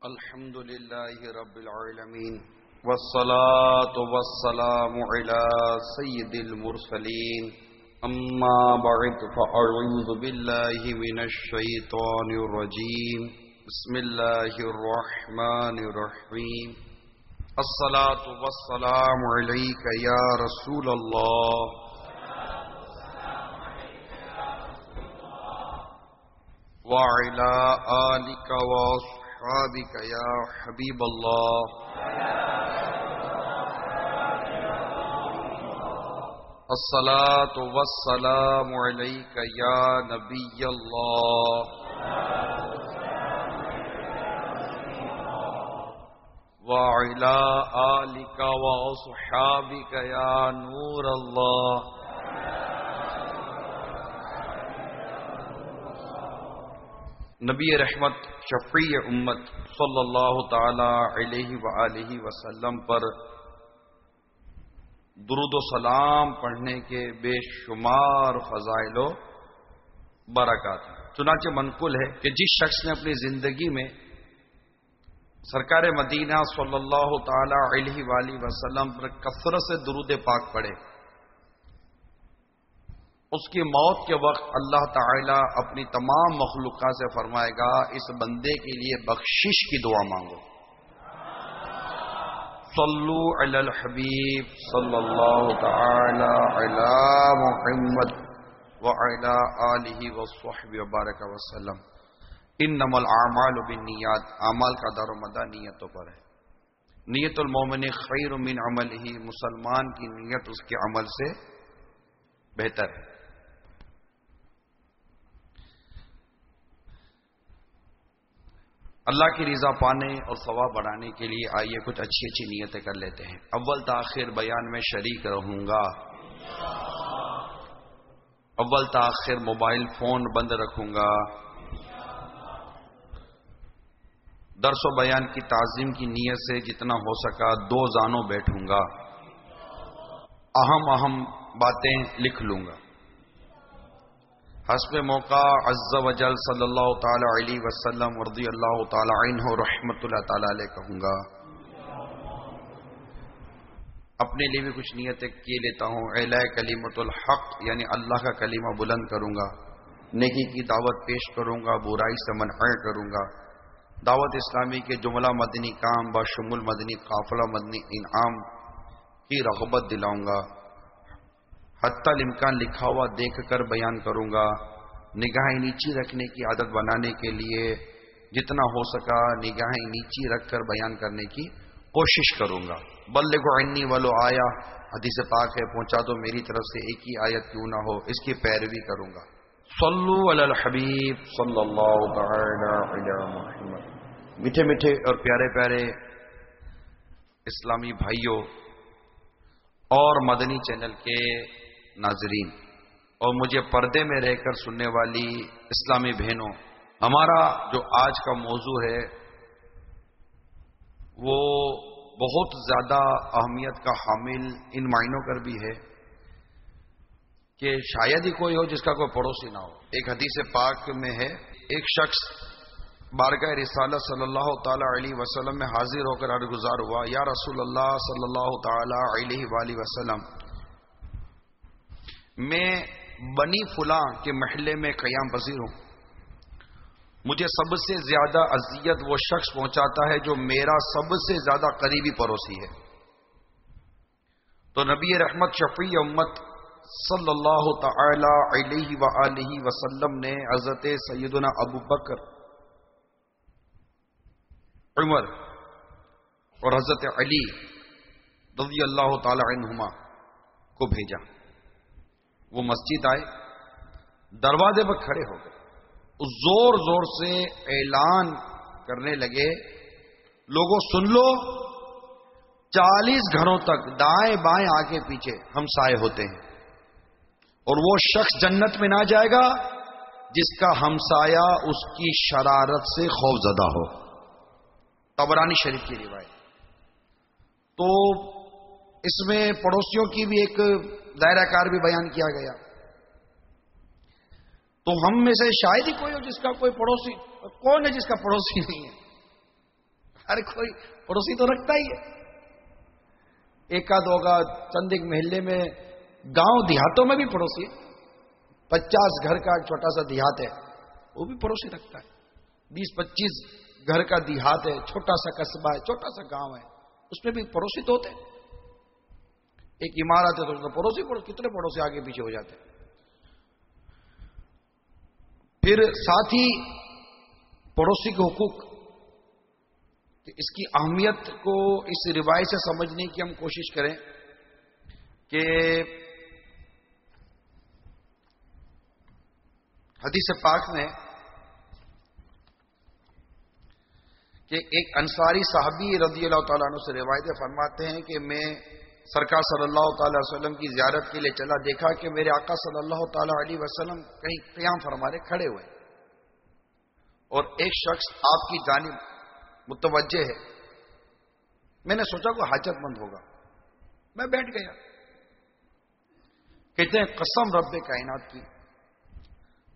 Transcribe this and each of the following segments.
الحمد لله رب العالمين والصلاة والسلام على سيد المرسلين أما بعد فأعوذ بالله من الشيطان الرجيم بسم الله الرحمن الرحيم الصلاة والسلام عليك يا رسول الله وعلى آلك وأصحابك يا حبيب الله الصلاة والسلام عليك يا نبي الله وعلى آلك وأصحابك يا نور الله نبی رحمت شفیع امت صلی اللہ تعالی علیہ وآلہ وسلم پر درود و سلام پڑھنے کے بے شمار فضائل و برکات ہیں۔ چنانچہ منقول ہے کہ جس شخص نے اپنی زندگی میں سرکار مدینہ صلی اللہ تعالی علیہ وآلہ وسلم پر کثرت سے درود پاک پڑھے، اس کی موت کے وقت اللہ تعالی اپنی تمام مخلوقات سے فرمائے گا اس بندے کے لیے بخشش کی دعا مانگو۔ صلو علی الحبیب صلی اللہ تعالی علی محمد وعلی آلہ وصحبہ وبارک وسلم۔ انما الاعمال بالنیات، اعمال کا دار و مدار نیتوں پر ہے۔ نیت المومن خیر من عملہ، مسلمان کی نیت اس کے عمل سے بہتر ہے۔ اللہ کی رضا پانے اور ثواب بڑھانے کے لیے آئیے کچھ اچھی اچھی نیتیں کر لیتے ہیں۔ اول تاخیر بیان میں شریک رہوں گا، اول تاخیر موبائل فون بند رکھوں گا، درس و بیان کی تعظیم کی نیت سے جتنا ہو سکا 2 زانوں بیٹھوں گا، اہم باتیں لکھ لوں گا، حسب موقع عز و جل صلی اللہ تعالی علیہ وسلم رضی اللہ تعالی عنہ رحمت اللہ تعالی علیہ کہوں گا۔ اپنے لیے بھی کچھ نیتیں کیے لیتا ہوں۔ اعلاء کلمۃ الحق، یعنی اللہ کا کلمہ بلند کروں گا، نیکی کی دعوت پیش کروں گا، برائی سے منع کروں گا، دعوت اسلامی کے جملہ مدنی کام بشمول مدنی قافلہ مدنی انعام کی رغبت دلاؤں گا، حتی الامکان لکھا ہوا دیکھ کر بیان کروں گا، نگاہیں نیچی رکھنے کی عادت بنانے کے لیے جتنا ہو سکا نگاہیں نیچی رکھ کر بیان کرنے کی کوشش کروں گا۔ بلغوا عنی ولو آیا، حدیث پاک ہے، پہنچا دو میری طرف سے ایک ہی آیت کیوں نہ ہو، اس کی پیروی کروں گا۔ صلو علی الحبیب صلی اللہ تعالی علی محمد۔ میٹھے میٹھے اور پیارے پیارے اسلامی بھائیوں اور مدنی چینل کے ناظرین اور مجھے پردے میں رہ کر سننے والی اسلامی بہنوں، ہمارا جو آج کا موضوع ہے وہ بہت زیادہ اہمیت کا حامل ان معنوں پر بھی ہے کہ شاید ہی کوئی ہو جس کا کوئی پڑوسی نہ ہو۔ ایک حدیث پاک میں ہے، ایک شخص بارگاہ رسالت صلی اللہ تعالی علیہ وسلم میں حاضر ہو کر عرض گزار ہوا، یا رسول اللہ صلی اللہ تعالی علیہ وآلہ وسلم، میں بنی فلاں کے محلے میں قیام پذیر ہوں، مجھے سب سے زیادہ اذیت وہ شخص پہنچاتا ہے جو میرا سب سے زیادہ قریبی پڑوسی ہے۔ تو نبی رحمت شفیع امت صلی اللہ تعالی علیہ وآلہ وسلم نے حضرت سیدنا ابو بکر، عمر اور حضرت علی رضی اللہ تعالی عنہما کو بھیجا۔ وہ مسجد آئے، دروازے پر کھڑے ہو گئے، زور زور سے اعلان کرنے لگے، لوگوں سن لو، 40 گھروں تک دائیں بائیں آگے پیچھے ہمسائے ہوتے ہیں، اور وہ شخص جنت میں نہ جائے گا جس کا ہمسایہ اس کی شرارت سے خوف زدہ ہو۔ طبرانی شریف کی روایت۔ تو اس میں پڑوسیوں کی بھی ایک دائرہ کار بھی بیان کیا گیا۔ تو ہم میں سے شاید ہی کوئی ہو جس کا کوئی پڑوسی، کون ہے جس کا پڑوسی نہیں ہے؟ ارے کوئی پڑوسی تو رکھتا ہی ہے. ایک آدھ ہوگا چند ایک محلے میں، گاؤں دیہاتوں میں بھی پڑوسی ہے. 50 گھر کا چھوٹا سا دیہات ہے، وہ بھی پڑوسی رکھتا ہے. 20-25 گھر کا دیہات ہے، چھوٹا سا قصبہ ہے، چھوٹا سا گاؤں ہے، اس میں بھی پڑوسی تو ہوتے ہیں. ایک عمارت ہے تو اس میں پڑوسی کتنے پڑوسی آگے پیچھے ہو جاتے ہیں. پھر ساتھ ہی پڑوسی کے حقوق، اس کی اہمیت کو اس روایت سے سمجھنے کی ہم کوشش کریں کہ حدیث پاک میں کہ ایک انصاری صحابی رضی اللہ تعالیٰ عنہ سے روایت فرماتے ہیں کہ میں سرکار صلی اللہ تعالی وسلم کی زیارت کے لیے چلا، دیکھا کہ میرے آقا صلی اللہ تعالی علیہ وسلم کہیں قیام فرما رہے، کھڑے ہوئے، اور ایک شخص آپ کی جانب متوجہ ہے. میں نے سوچا کوئی حاجت مند ہوگا، میں بیٹھ گیا. کہتے ہیں قسم رب کائنات کی،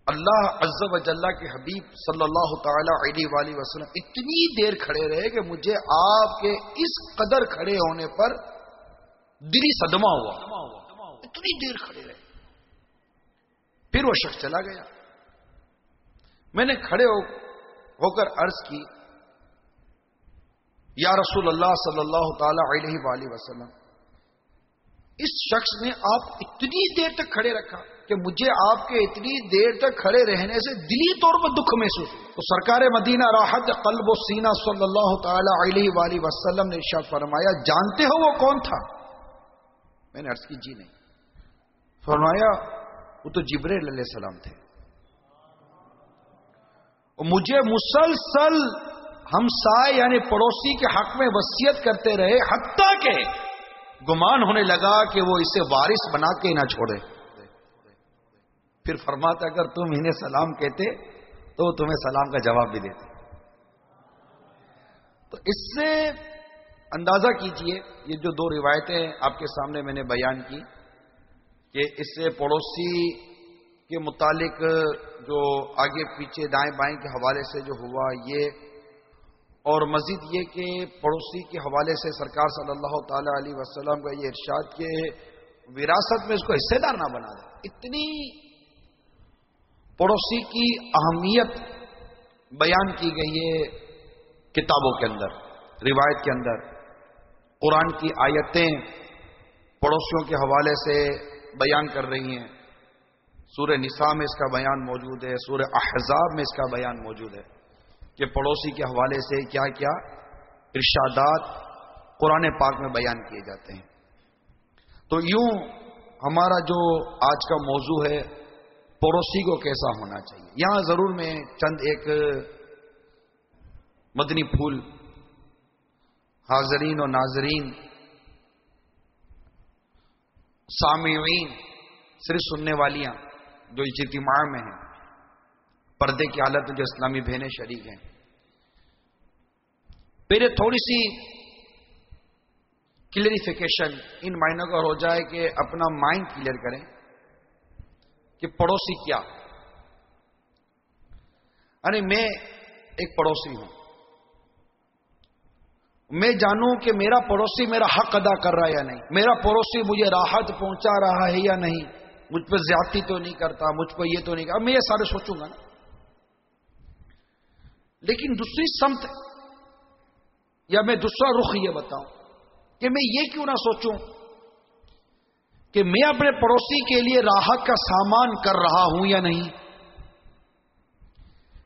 اللہ عز و جل کے حبیب صلی اللہ تعالی علیہ وآلہ وسلم اتنی دیر کھڑے رہے کہ مجھے آپ کے اس قدر کھڑے ہونے پر دلی صدمہ ہوا. اتنی دیر کھڑے رہے. پھر وہ شخص چلا گیا. میں نے کھڑے ہو کر عرض کی، یا رسول اللہ صلی اللہ تعالی علیہ وآلہ وسلم، اس شخص نے آپ اتنی دیر تک کھڑے رکھا کہ مجھے آپ کے اتنی دیر تک کھڑے رہنے سے دلی طور پر دکھ محسوس. تو سرکار مدینہ راحت قلب و سینہ صلی اللہ تعالی علیہ وآلہ وسلم نے ارشاد فرمایا، جانتے ہو وہ کون تھا؟ میں نے عرض کی جی نہیں. فرمایا وہ تو جبرائیل علیہ السلام تھے. مجھے مسلسل ہمسائے یعنی پڑوسی کے حق میں وصیت کرتے رہے، حتیٰ کہ گمان ہونے لگا کہ وہ اسے وارث بنا کے نہ چھوڑے. پھر فرماتا اگر تم انہیں سلام کہتے تو وہ تمہیں سلام کا جواب بھی دیتے. تو اس سے اندازہ کیجئے، یہ جو 2 روایتیں آپ کے سامنے میں نے بیان کی کہ اس سے پڑوسی کے متعلق جو آگے پیچھے دائیں بائیں کے حوالے سے جو ہوا یہ، اور مزید یہ کہ پڑوسی کے حوالے سے سرکار صلی اللہ تعالی علیہ وسلم کا یہ ارشاد کہ وراثت میں اس کو حصے دار نہ بنا دے. اتنی پڑوسی کی اہمیت بیان کی گئی ہے کتابوں کے اندر، روایت کے اندر. قرآن کی آیتیں پڑوسیوں کے حوالے سے بیان کر رہی ہیں. سورہ نساء میں اس کا بیان موجود ہے، سورہ احزاب میں اس کا بیان موجود ہے کہ پڑوسی کے حوالے سے کیا کیا ارشادات قرآن پاک میں بیان کیے جاتے ہیں. تو یوں ہمارا جو آج کا موضوع ہے پڑوسی کو کیسا ہونا چاہیے، یہاں ضرور میں چند ایک مدنی پھول حاضرین و ناظرین سامعین صرف سننے والیاں جو اجتماع میں ہیں، پردے کی حالت میں جو اسلامی بہنیں شریک ہیں، پہلے تھوڑی سی کلیریفیکیشن ان معنوں کا ہو جائے کہ اپنا مائنڈ کلیئر کریں کہ پڑوسی کیا. یعنی میں ایک پڑوسی ہوں، میں جانوں کہ میرا پڑوسی میرا حق ادا کر رہا ہے یا نہیں، میرا پڑوسی مجھے راحت پہنچا رہا ہے یا نہیں، مجھ پہ زیادتی تو نہیں کرتا، مجھ پہ یہ تو نہیں کرتا. میں یہ سارے سوچوں گا نا. لیکن دوسری سمت یا میں دوسرا رخ یہ بتاؤں کہ میں یہ کیوں نہ سوچوں کہ میں اپنے پڑوسی کے لیے راحت کا سامان کر رہا ہوں یا نہیں،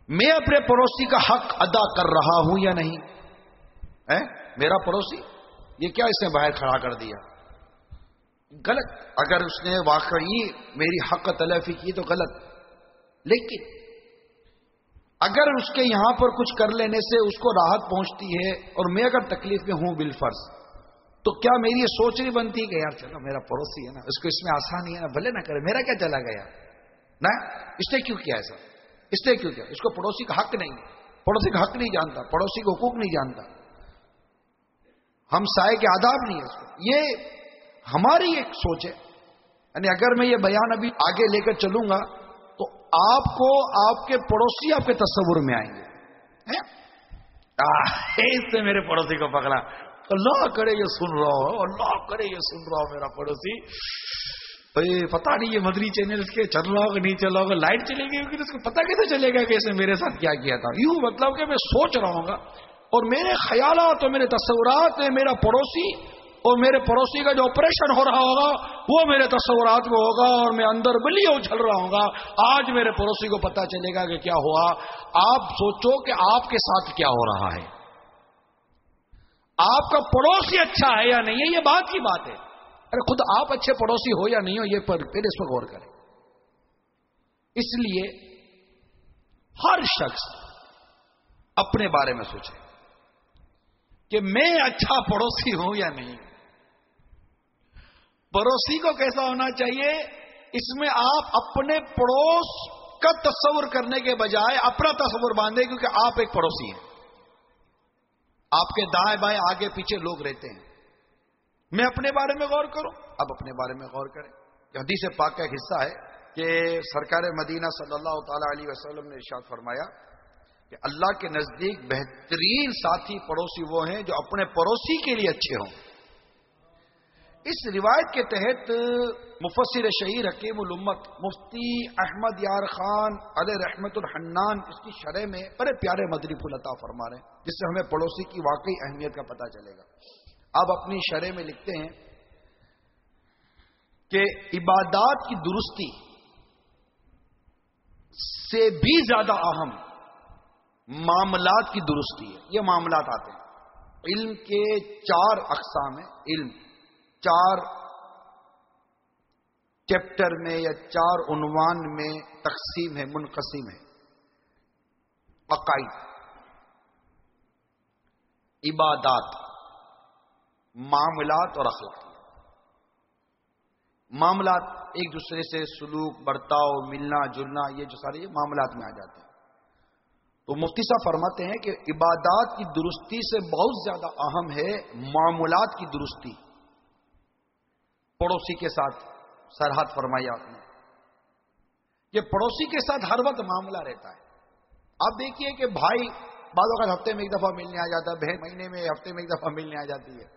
میں اپنے پڑوسی کا حق ادا کر رہا ہوں یا نہیں. میرا پڑوسی یہ کیا اس نے باہر کھڑا کر دیا، غلط. اگر اس نے واقعی میری حق تلافی کی تو غلط، لیکن اگر اس کے یہاں پر کچھ کر لینے سے اس کو راحت پہنچتی ہے اور میں اگر تکلیف میں ہوں بالفرض، تو کیا میری یہ سوچ نہیں بنتی کہ یار چلو میرا پڑوسی ہے نا، اس کو اس میں آسانی ہے نا، بھلے نہ کرے، میرا کیا چلا گیا نا، اس نے کیوں کیا ایسا، اس نے کیوں کیا، اس کو پڑوسی کا حق نہیں، پڑوسی کا حق نہیں جانتا، پڑوسی کے حقوق نہیں جانتا، ہم سائے کے آداب نہیں ہے اس کو. یہ ہماری ایک سوچ ہے. یعنی اگر میں یہ بیان ابھی آگے لے کر چلوں گا تو آپ کو آپ کے پڑوسی آپ کے تصور میں آئیں گے. اس سے میرے پڑوسی کو پکڑا. اللہ کرے یہ سن رہا ہو, اللہ کرے یہ سن رہا ہو میرا پڑوسی. پتا نہیں یہ مدری چینل اس کے چل رہا ہوگا نہیں چل رہا ہوگا, لائٹ چلے گی اس کو پتا کیسے چلے گا کہ اس نے میرے ساتھ کیا کیا تھا. یوں مطلب کہ میں سوچ رہا ہوں گا اور میرے خیالات اور میرے تصورات میں میرا پڑوسی اور میرے پڑوسی کا جو آپریشن ہو رہا ہوگا وہ میرے تصورات میں ہوگا اور میں اندر بلی اچھل رہا ہوں گا. آج میرے پڑوسی کو پتا چلے گا کہ کیا ہوا. آپ سوچو کہ آپ کے ساتھ کیا ہو رہا ہے, آپ کا پڑوسی اچھا ہے یا نہیں ہے, یہ بات کی بات ہے. ارے خود آپ اچھے پڑوسی ہو یا نہیں ہو یہ پہلے اس پر غور کریں. اس لیے ہر شخص اپنے بارے میں سوچے کہ میں اچھا پڑوسی ہوں یا نہیں. پڑوسی کو کیسا ہونا چاہیے, اس میں آپ اپنے پڑوس کا تصور کرنے کے بجائے اپنا تصور باندھیں, کیونکہ آپ ایک پڑوسی ہیں. آپ کے دائیں بائیں آگے پیچھے لوگ رہتے ہیں. میں اپنے بارے میں غور کروں, اب اپنے بارے میں غور کریں. حدیث پاک کا ایک حصہ ہے کہ سرکار مدینہ صلی اللہ تعالی علیہ وسلم نے ارشاد فرمایا کہ اللہ کے نزدیک بہترین ساتھی پڑوسی وہ ہیں جو اپنے پڑوسی کے لیے اچھے ہوں. اس روایت کے تحت مفسر شہیر حکیم الامت مفتی احمد یار خان علیہ رحمت الحنان اس کی شرح میں بڑے پیارے مدنی پھول عطا فرما رہے ہیں, جس سے ہمیں پڑوسی کی واقعی اہمیت کا پتہ چلے گا. آپ اپنی شرح میں لکھتے ہیں کہ عبادات کی درستی سے بھی زیادہ اہم معاملات کی درستی ہے. یہ معاملات آتے ہیں, علم کے 4 اقسام ہیں. علم 4 چیپٹر میں یا 4 عنوان میں تقسیم ہے, منقسم ہے. عقائد, عبادات, معاملات اور اخلاق. معاملات ایک دوسرے سے سلوک, برتاؤ, ملنا جلنا, یہ جو سارے معاملات میں آ جاتے ہیں. تو مفتی صاحب فرماتے ہیں کہ عبادات کی درستی سے بہت زیادہ اہم ہے معاملات کی درستی. پڑوسی کے ساتھ سرحد فرمائی آپ نے کہ پڑوسی کے ساتھ ہر وقت معاملہ رہتا ہے. آپ دیکھیے کہ بھائی بعض اوقات ہفتے میں ایک دفعہ ملنے آ جاتا ہے, بہن مہینے میں ہفتے میں ایک دفعہ ملنے آ جاتی ہے.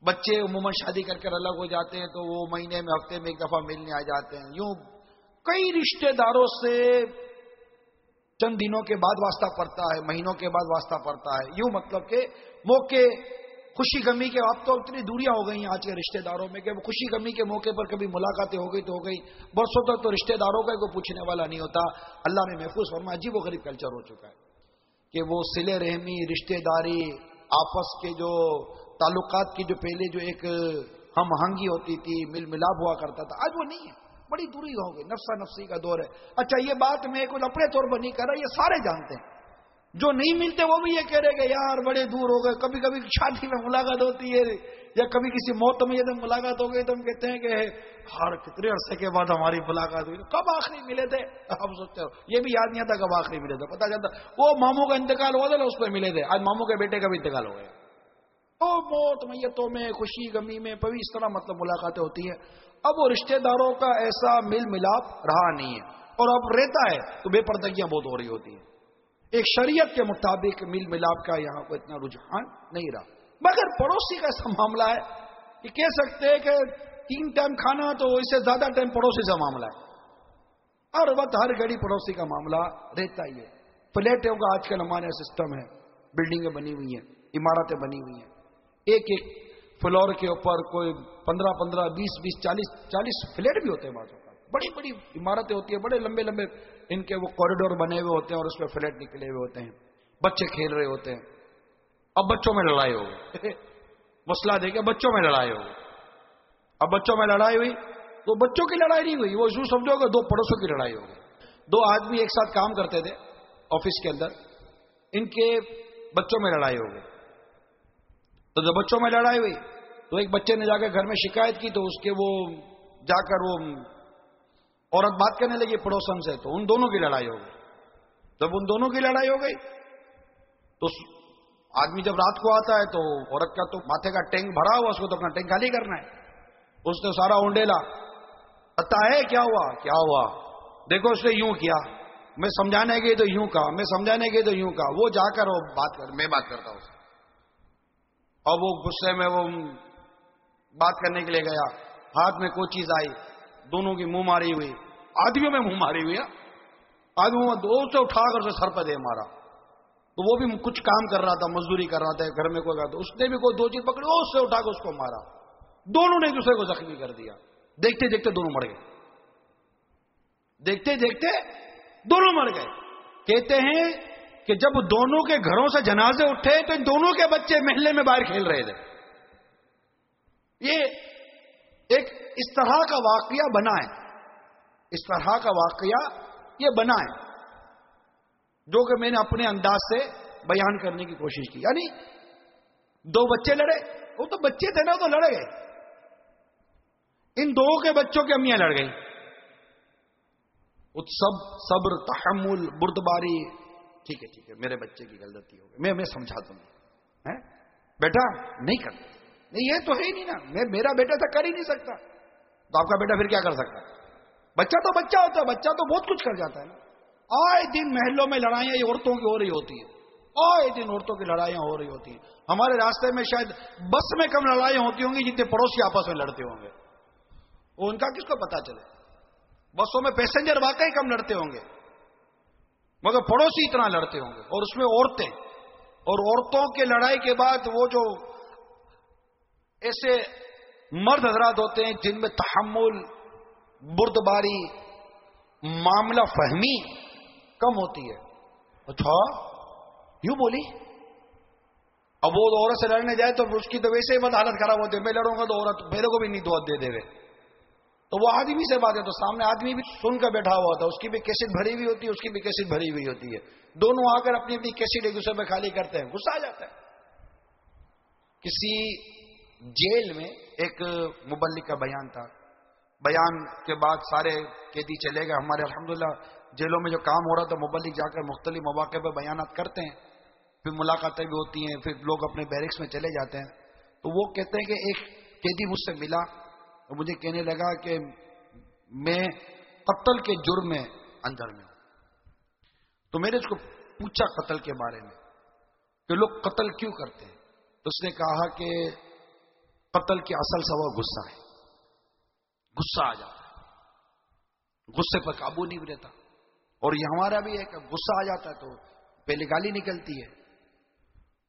بچے عموماً شادی کر کر الگ ہو جاتے ہیں تو وہ مہینے میں ہفتے میں ایک دفعہ ملنے آ جاتے ہیں. یوں کئی رشتہ داروں سے چند دنوں کے بعد واسطہ پڑتا ہے, مہینوں کے بعد واسطہ پڑتا ہے. یوں مطلب کہ موقع خوشی غمی کے, اب تو اتنی دوریاں ہو گئی ہیں آج کے رشتہ داروں میں کہ خوشی غمی کے موقع پر کبھی ملاقاتیں ہو گئی تو ہو گئی, برسوں تک تو رشتہ داروں کا کوئی پوچھنے والا نہیں ہوتا. اللہ نے محفوظ فرمایا. عجیب و غریب کلچر ہو چکا ہے کہ وہ صلہ رحمی, رشتہ داری, آپس کے جو تعلقات کی جو پہلے جو ایک ہم آہنگی ہوتی تھی, مل ملاپ ہوا کرتا تھا, آج وہ نہیں ہے. بڑی دوری ہو گئی, نفسا نفسی کا دور ہے. اچھا یہ بات میں کچھ اپنے طور پر نہیں کر رہا, یہ سارے جانتے ہیں. جو نہیں ملتے وہ بھی یہ کہہ رہے کہ یار بڑے دور ہو گئے. کبھی کبھی شادی میں ملاقات ہوتی ہے یا کبھی کسی موت میں یہ ملاقات ہو گئی تو ہم کہتے ہیں کہ ہر کتنے عرصے کے بعد ہماری ملاقات ہوئی, کب آخری ملے تھے. ہم سوچتے ہو یہ بھی یاد نہیں آتا کب آخری ملے تھے. پتا چلتا وہ ماموں کا انتقال ہوا تھا نا, اس پہ ملے تھے. آج ماموں کے بیٹے کا بھی انتقال ہو گیا. تو موت میتوں میں, خوشی غمی میں کبھی اس طرح مطلب ملاقاتیں ہوتی ہیں. اب وہ رشتہ داروں کا ایسا مل ملاپ رہا نہیں ہے, اور اب رہتا ہے تو بے پردگیاں بہت ہو رہی ہوتی ہیں. ایک شریعت کے مطابق مل ملاپ کا یہاں کو اتنا رجحان نہیں رہا. مگر پڑوسی کا ایسا معاملہ ہے کہ کہہ سکتے ہیں کہ 3 ٹائم کھانا تو اس سے زیادہ ٹائم پڑوسی سے معاملہ ہے. ہر وقت ہر گھڑی پڑوسی کا معاملہ رہتا ہی ہے. فلیٹوں کا آج کل ہمارے سسٹم ہے, بلڈنگیں بنی ہوئی ہیں, عمارتیں بنی ہوئی ہیں. ایک ایک فلور کے اوپر کوئی 15-15, 20-20, 40 فلیٹ بھی ہوتے ہیں. بعض اوقات بڑی بڑی عمارتیں ہوتی ہیں, بڑے لمبے لمبے ان کے وہ کوریڈور بنے ہوئے ہوتے ہیں اور اس پہ فلیٹ نکلے ہوئے ہوتے ہیں. بچے کھیل رہے ہوتے ہیں. اب بچوں میں لڑائی ہو گئی, مسئلہ دیکھے بچوں میں لڑائی ہو گئی. اب بچوں میں لڑائی ہوئی تو بچوں کی لڑائی نہیں ہوئی, وہ یوں سمجھو کہ 2 پڑوسوں کی لڑائی ہو گئی. 2 آدمی ایک ساتھ کام کرتے تھے آفس کے اندر, ان کے بچوں میں لڑائی ہو گئی. تو جب بچوں میں لڑائی ہوئی تو ایک بچے نے جا کے گھر میں شکایت کی, تو اس کے وہ جا کر وہ عورت بات کرنے لگی پڑوسن سے, تو ان دونوں کی لڑائی ہو گئی. جب ان دونوں کی لڑائی ہو گئی تو آدمی جب رات کو آتا ہے تو عورت کا تو ماتھے کا ٹینک بھرا ہوا, اس کو تو اپنا ٹینک خالی کرنا ہے. اس نے سارا اونڈیلا, پتا ہے کیا ہوا, کیا ہوا, دیکھو اس نے یوں کیا, میں سمجھانے گئی تو یوں کہا، میں سمجھانے گئی تو یوں کہا، وہ جا کر وہ میں بات کرتا ہوں، اور وہ غصے میں وہ بات کرنے کے لیے گیا، ہاتھ میں کوئی چیز آئی، دونوں کی منہ ماری ہوئی، آدمیوں میں منہ ماری ہوئی، آدمیوں میں دو سے اٹھا کر اسے سر پہ دے مارا، تو وہ بھی کچھ کام کر رہا تھا، مزدوری کر رہا تھا گھر میں کوئی، تو اس نے بھی کوئی دو چیز پکڑی، اس سے اٹھا کر اس کو مارا، دونوں نے ایک دوسرے کو زخمی کر دیا، دیکھتے دیکھتے دونوں مر گئے، دیکھتے دیکھتے دونوں مر گئے۔ کہتے ہیں کہ جب دونوں کے گھروں سے جنازے اٹھے تو ان دونوں کے بچے محلے میں باہر کھیل رہے تھے۔ یہ ایک اس طرح کا واقعہ بنا ہے، اس طرح کا واقعہ یہ بنا ہے جو کہ میں نے اپنے انداز سے بیان کرنے کی کوشش کی۔ یعنی دو بچے لڑے، وہ تو بچے تھے نا، تو لڑ گئے، ان دو کے بچوں کی امیاں لڑ گئی، سب صبر تحمل بردباری، ٹھیک ہے میرے بچے کی غلطی ہو گئی، میں سمجھا دوں گا، بیٹا نہیں کر، نہیں یہ تو ہے ہی نہیں نا، میرا بیٹا تو کر ہی نہیں سکتا، تو آپ کا بیٹا پھر کیا کر سکتا ہے؟ بچہ تو بچہ ہوتا ہے، بچہ تو بہت کچھ کر جاتا ہے نا۔ آئے دن محلوں میں لڑائیاں یہ عورتوں کی ہو رہی ہوتی ہے، آئے دن عورتوں کی لڑائیاں ہو رہی ہوتی ہیں۔ ہمارے راستے میں شاید بس میں کم لڑائیاں ہوتی ہوں گی جتنے پڑوسی آپس میں لڑتے ہوں گے، وہ ان کا کس کو پتا چلے؟ بسوں میں پیسنجر واقعی کم لڑتے ہوں گے مگر پڑوسی اتنا لڑتے ہوں گے، اور اس میں عورتیں، اور عورتوں کے لڑائی کے بعد وہ جو ایسے مرد حضرات ہوتے ہیں جن میں تحمل بردباری معاملہ فہمی کم ہوتی ہے۔ اچھا یوں بولی، اب وہ عورت سے لڑنے جائے تو اس کی تو ویسے ہی بد حالت خراب ہوتی ہے، میں لڑوں گا تو عورت میرے کو بھی نہیں دعوت دے دے، تو وہ آدمی سے بات ہے تو سامنے آدمی بھی سن کر بیٹھا ہوا ہوتا ہے، اس کی بھی کیسٹ بھری ہوئی ہوتی ہے، اس کی بھی کیسٹ بھری ہوئی ہوتی ہے، دونوں آ کر اپنی اپنی کیسٹ ایک دوسرے پہ خالی کرتے ہیں، غصہ آ جاتا ہے۔ کسی جیل میں ایک مبلغ کا بیان تھا، بیان کے بعد سارے قیدی چلے گئے، ہمارے الحمدللہ جیلوں میں جو کام ہو رہا تھا مبلغ جا کر مختلف مواقع پہ بیانات کرتے ہیں، پھر ملاقاتیں بھی ہوتی ہیں، پھر لوگ اپنے بیرکس میں چلے جاتے ہیں، تو وہ کہتے ہیں کہ ایک قیدی مجھ سے ملا اور مجھے کہنے لگا کہ میں قتل کے جرم میں اندر میں ہوں، تو میں نے اس کو پوچھا قتل کے بارے میں کہ لوگ قتل کیوں کرتے ہیں، تو اس نے کہا کہ قتل کی اصل سبب غصہ ہے، غصہ آ جاتا ہے، غصے پر قابو نہیں رہتا، اور یہ ہمارا بھی ہے کہ غصہ آ جاتا ہے تو پہلے گالی نکلتی ہے،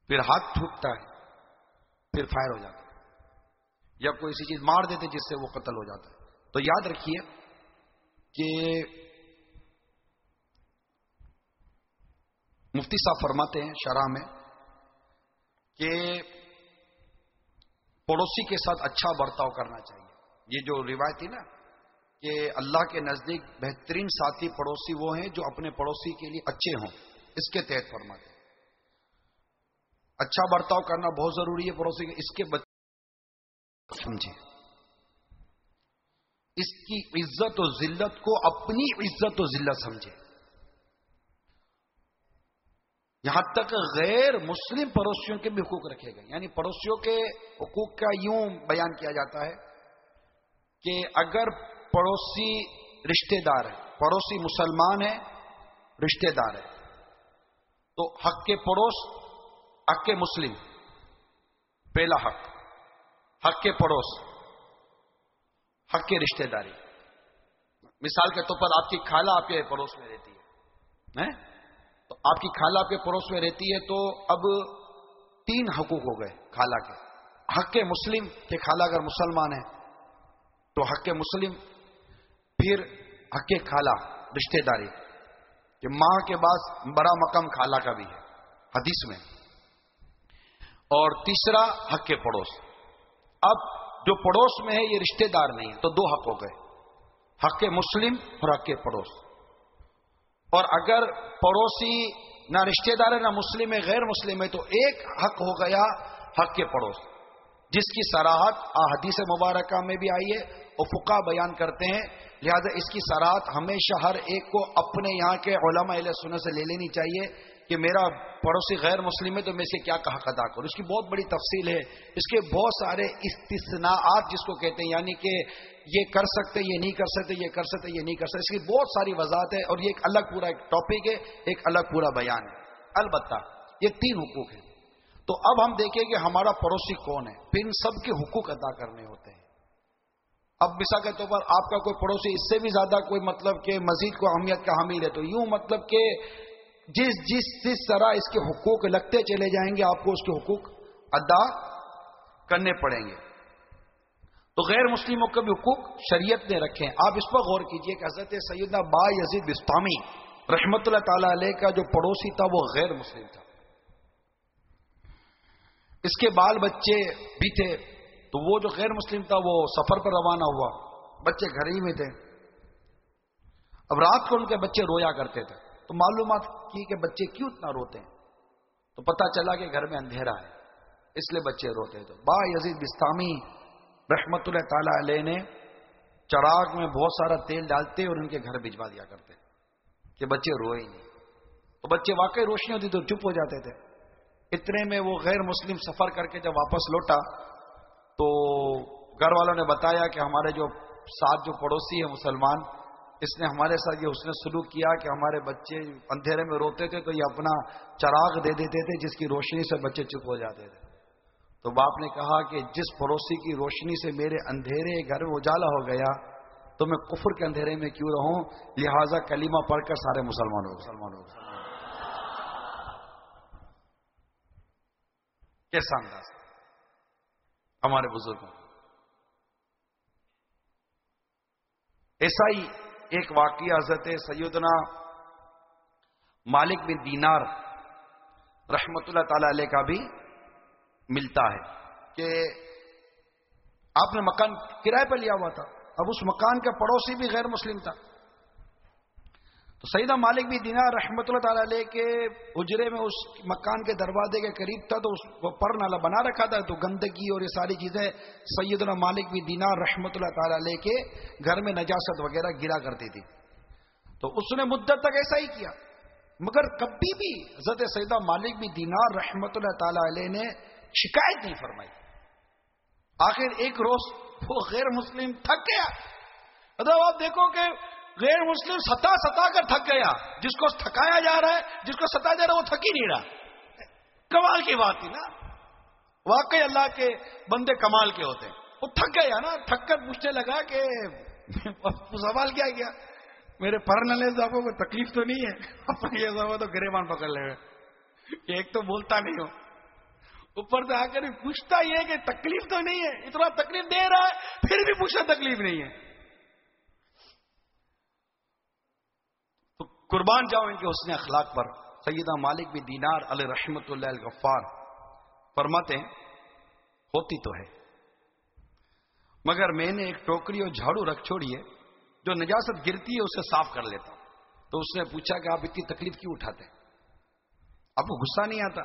پھر ہاتھ ٹوٹتا ہے، پھر فائر ہو جاتا ہے، یا کوئی ایسی چیز مار دیتے جس سے وہ قتل ہو جاتا ہے۔ تو یاد رکھیے کہ مفتی صاحب فرماتے ہیں شرح میں کہ پڑوسی کے ساتھ اچھا برتاؤ کرنا چاہیے۔ یہ جو روایت تھی نا کہ اللہ کے نزدیک بہترین ساتھی پڑوسی وہ ہیں جو اپنے پڑوسی کے لیے اچھے ہوں، اس کے تحت فرماتے ہیں اچھا برتاؤ کرنا بہت ضروری ہے پڑوسی کے، اس کے بچے سمجھے، اس کی عزت و ذلت کو اپنی عزت و ذلت سمجھے، یہاں تک غیر مسلم پڑوسیوں کے بھی حقوق رکھے گئے۔ یعنی پڑوسیوں کے حقوق کا یوں بیان کیا جاتا ہے کہ اگر پڑوسی رشتہ دار ہے، پڑوسی مسلمان ہے، رشتہ دار ہے، تو حق کے پڑوس، حق کے مسلم، پہلا حق کے پڑوس، حق کے رشتہ داری۔ مثال کے طور پر آپ کی خالہ آپ کے پڑوس میں رہتی ہے، تو آپ کی خالہ آپ کے پڑوس میں رہتی ہے تو اب 3 حقوق ہو گئے خالہ کے۔ حق کے مسلم کہ خالہ اگر مسلمان ہے تو حق کے مسلم، پھر حق کے خالہ رشتہ داری کہ ماں کے بعد بڑا مقام خالہ کا بھی ہے حدیث میں، اور تیسرا حق کے پڑوس۔ اب جو پڑوس میں ہے یہ رشتہ دار نہیں ہے تو 2 حق ہو گئے، حق کے مسلم اور حق کے پڑوس۔ اور اگر پڑوسی نہ رشتہ دار ہے نہ مسلم ہے، غیر مسلم ہے، تو ایک حق ہو گیا حق کے پڑوس، جس کی صراحت حدیث مبارکہ میں بھی آئی ہے اور فقہ بیان کرتے ہیں، لہذا اس کی صراحت ہمیشہ ہر ایک کو اپنے یہاں کے علماء اہل سنت سے لے لینی چاہیے کہ میرا پڑوسی غیر مسلم ہے تو میں اسے کیا حق ادا کروں. اس کی بہت بڑی تفصیل ہے. اس کے بہت سارے استثناءات جس کو کہتے ہیں، یعنی کہ یہ کر سکتے، یہ نہیں کر سکتے، یہ کر سکتے، یہ نہیں کر سکتے. اس کی بہت ساری وضاحت ہے اور یہ ایک الگ پورا ایک ٹاپک ہے، ایک الگ پورا بیان ہے. البتہ یہ 3 حقوق ہیں. تو اب ہم دیکھیں کہ ہمارا پڑوسی کون ہے، پھر ان سب کے حقوق ادا کرنے ہوتے ہیں. اب مثال کے طور پر آپ کا کوئی پڑوسی اس سے بھی زیادہ کوئی مطلب کہ مزید کوئی اہمیت کا حامل ہے، تو یوں مطلب کہ جس طرح اس کے حقوق لگتے چلے جائیں گے آپ کو اس کے حقوق ادا کرنے پڑیں گے. تو غیر مسلموں کے بھی حقوق شریعت نے رکھے ہیں. آپ اس پر غور کیجئے کہ حضرت سیدنا با یزید بسطامی رحمت اللہ تعالی علیہ کا جو پڑوسی تھا وہ غیر مسلم تھا. اس کے بال بچے بھی تھے. تو وہ جو غیر مسلم تھا وہ سفر پر روانہ ہوا، بچے گھر ہی میں تھے. اب رات کو ان کے بچے رویا کرتے تھے. تو معلومات کی کہ بچے کیوں اتنا روتے ہیں، تو پتا چلا کہ گھر میں اندھیرا ہے اس لیے بچے روتے. تو با یزید بسطامی رحمت اللہ تعالی علیہ نے چراغ میں بہت سارا تیل ڈالتے اور ان کے گھر بھجوا دیا کرتے کہ بچے روئے ہی نہیں. تو بچے واقعی روشنی ہوتی تو چپ ہو جاتے تھے. اتنے میں وہ غیر مسلم سفر کر کے جب واپس لوٹا تو گھر والوں نے بتایا کہ ہمارے جو ساتھ جو پڑوسی ہے مسلمان، اس نے ہمارے ساتھ یہ حسن سلوک کیا کہ ہمارے بچے اندھیرے میں روتے تھے تو یہ اپنا چراغ دے دیتے تھے جس کی روشنی سے بچے چپ ہو جاتے تھے. تو باپ نے کہا کہ جس پڑوسی کی روشنی سے میرے اندھیرے گھر میں اجالا ہو گیا تو میں کفر کے اندھیرے میں کیوں رہوں، لہذا کلمہ پڑھ کر سارے مسلمان ہو گئے. کیسا انداز ہمارے بزرگوں. ایسا ہی ایک واقعہ حضرت سیدنا مالک بن دینار رحمت اللہ تعالی علیہ کا بھی ملتا ہے کہ آپ نے مکان کرائے پر لیا ہوا تھا. اب اس مکان کا پڑوسی بھی غیر مسلم تھا. تو سیدنا مالک بن دینار رحمت اللہ تعالی علیہ کے حجرے میں اس مکان کے دروازے کے قریب تھا تو اس کو پر نالا بنا رکھا تھا. تو گندگی اور یہ ساری چیزیں سیدنا مالک بن دینار رحمت اللہ تعالی علیہ کے گھر میں نجاست وغیرہ گرا کرتی تھی. تو اس نے مدت تک ایسا ہی کیا، مگر کبھی بھی حضرت سیدنا مالک بن دینار رحمت اللہ تعالی علیہ نے شکایت نہیں فرمائی. آخر ایک روز وہ غیر مسلم تھک گیا. مطلب آپ دیکھو کہ غیر مسلم ستا کر تھک گیا. جس کو تھکایا جا رہا ہے، جس کو ستایا جا رہا ہے وہ تھک ہی نہیں رہا. کمال کی بات تھی نا، واقعی اللہ کے بندے کمال کے ہوتے ہیں. وہ تھک گیا نا، تھک کر پوچھنے لگا کہ سوال کیا گیا، میرے پرنلے صاحب کو کوئی تکلیف تو نہیں ہے؟ اپنے یہ صاحب تو گریبان پکڑ لے کہ ایک تو بولتا نہیں ہو، اوپر سے آ کر پوچھتا یہ کہ تکلیف تو نہیں ہے. اتنا تکلیف دے رہا ہے پھر بھی پوچھنا تکلیف نہیں ہے. تو قربان جاؤ ان کے حسن اخلاق پر. سیدنا مالک بن دینار علیہ رحمت اللہ الغفار فرماتے ہیں ہوتی تو ہے، مگر میں نے ایک ٹوکری اور جھاڑو رکھ چھوڑی ہے، جو نجاست گرتی ہے اسے صاف کر لیتا ہوں. تو اس نے پوچھا کہ آپ اتنی تکلیف کیوں اٹھاتے ہیں، آپ کو غصہ نہیں آتا؟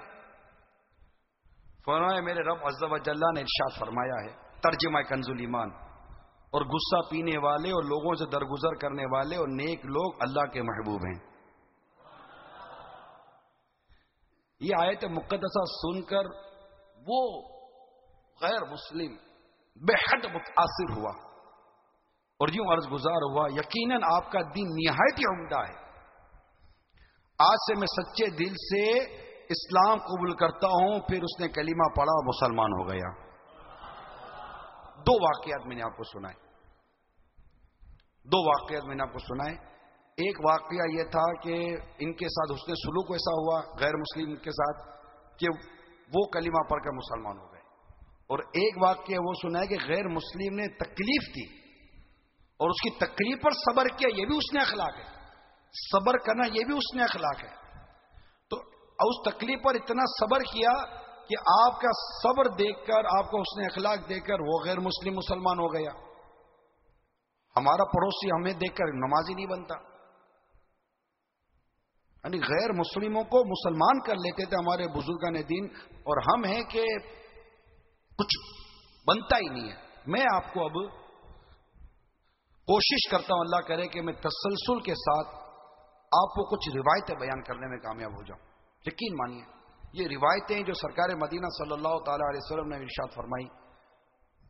فرمایا میرے رب عز و جل نے ارشاد فرمایا ہے، ترجمہ کنز الایمان، اور غصہ پینے والے اور لوگوں سے درگزر کرنے والے اور نیک لوگ اللہ کے محبوب ہیں. یہ آیت مقدسہ سن کر وہ غیر مسلم بے حد متاثر ہوا اور یوں عرض گزار ہوا یقیناً آپ کا دین نہایت ہی عمدہ ہے. آج سے میں سچے دل سے اسلام قبول کرتا ہوں. پھر اس نے کلمہ پڑھا اور مسلمان ہو گیا. 2 واقعات میں نے آپ کو سنائے. 2 واقعات میں نے آپ کو سنائے. ایک واقعہ یہ تھا کہ ان کے ساتھ حسن سلوک ایسا ہوا غیر مسلم کے ساتھ کہ وہ کلمہ پڑھ کر مسلمان ہو گئے. اور ایک واقعہ وہ سنا ہے کہ غیر مسلم نے تکلیف دی اور اس کی تکلیف پر صبر کیا. یہ بھی حسن اخلاق ہے. صبر کرنا یہ بھی حسن اخلاق ہے. تو اس تکلیف پر اتنا صبر کیا کہ آپ کا صبر دیکھ کر، آپ کو حسن اخلاق دیکھ کر وہ غیر مسلم مسلمان ہو گیا. ہمارا پڑوسی ہمیں دیکھ کر نمازی نہیں بنتا. یعنی غیر مسلموں کو مسلمان کر لیتے تھے ہمارے بزرگان دین، اور ہم ہیں کہ کچھ بنتا ہی نہیں ہے. میں آپ کو اب کوشش کرتا ہوں، اللہ کرے کہ میں تسلسل کے ساتھ آپ کو کچھ روایتیں بیان کرنے میں کامیاب ہو جاؤں. یقین مانیے یہ روایتیں جو سرکار مدینہ صلی اللہ تعالی علیہ وسلم نے ارشاد فرمائی،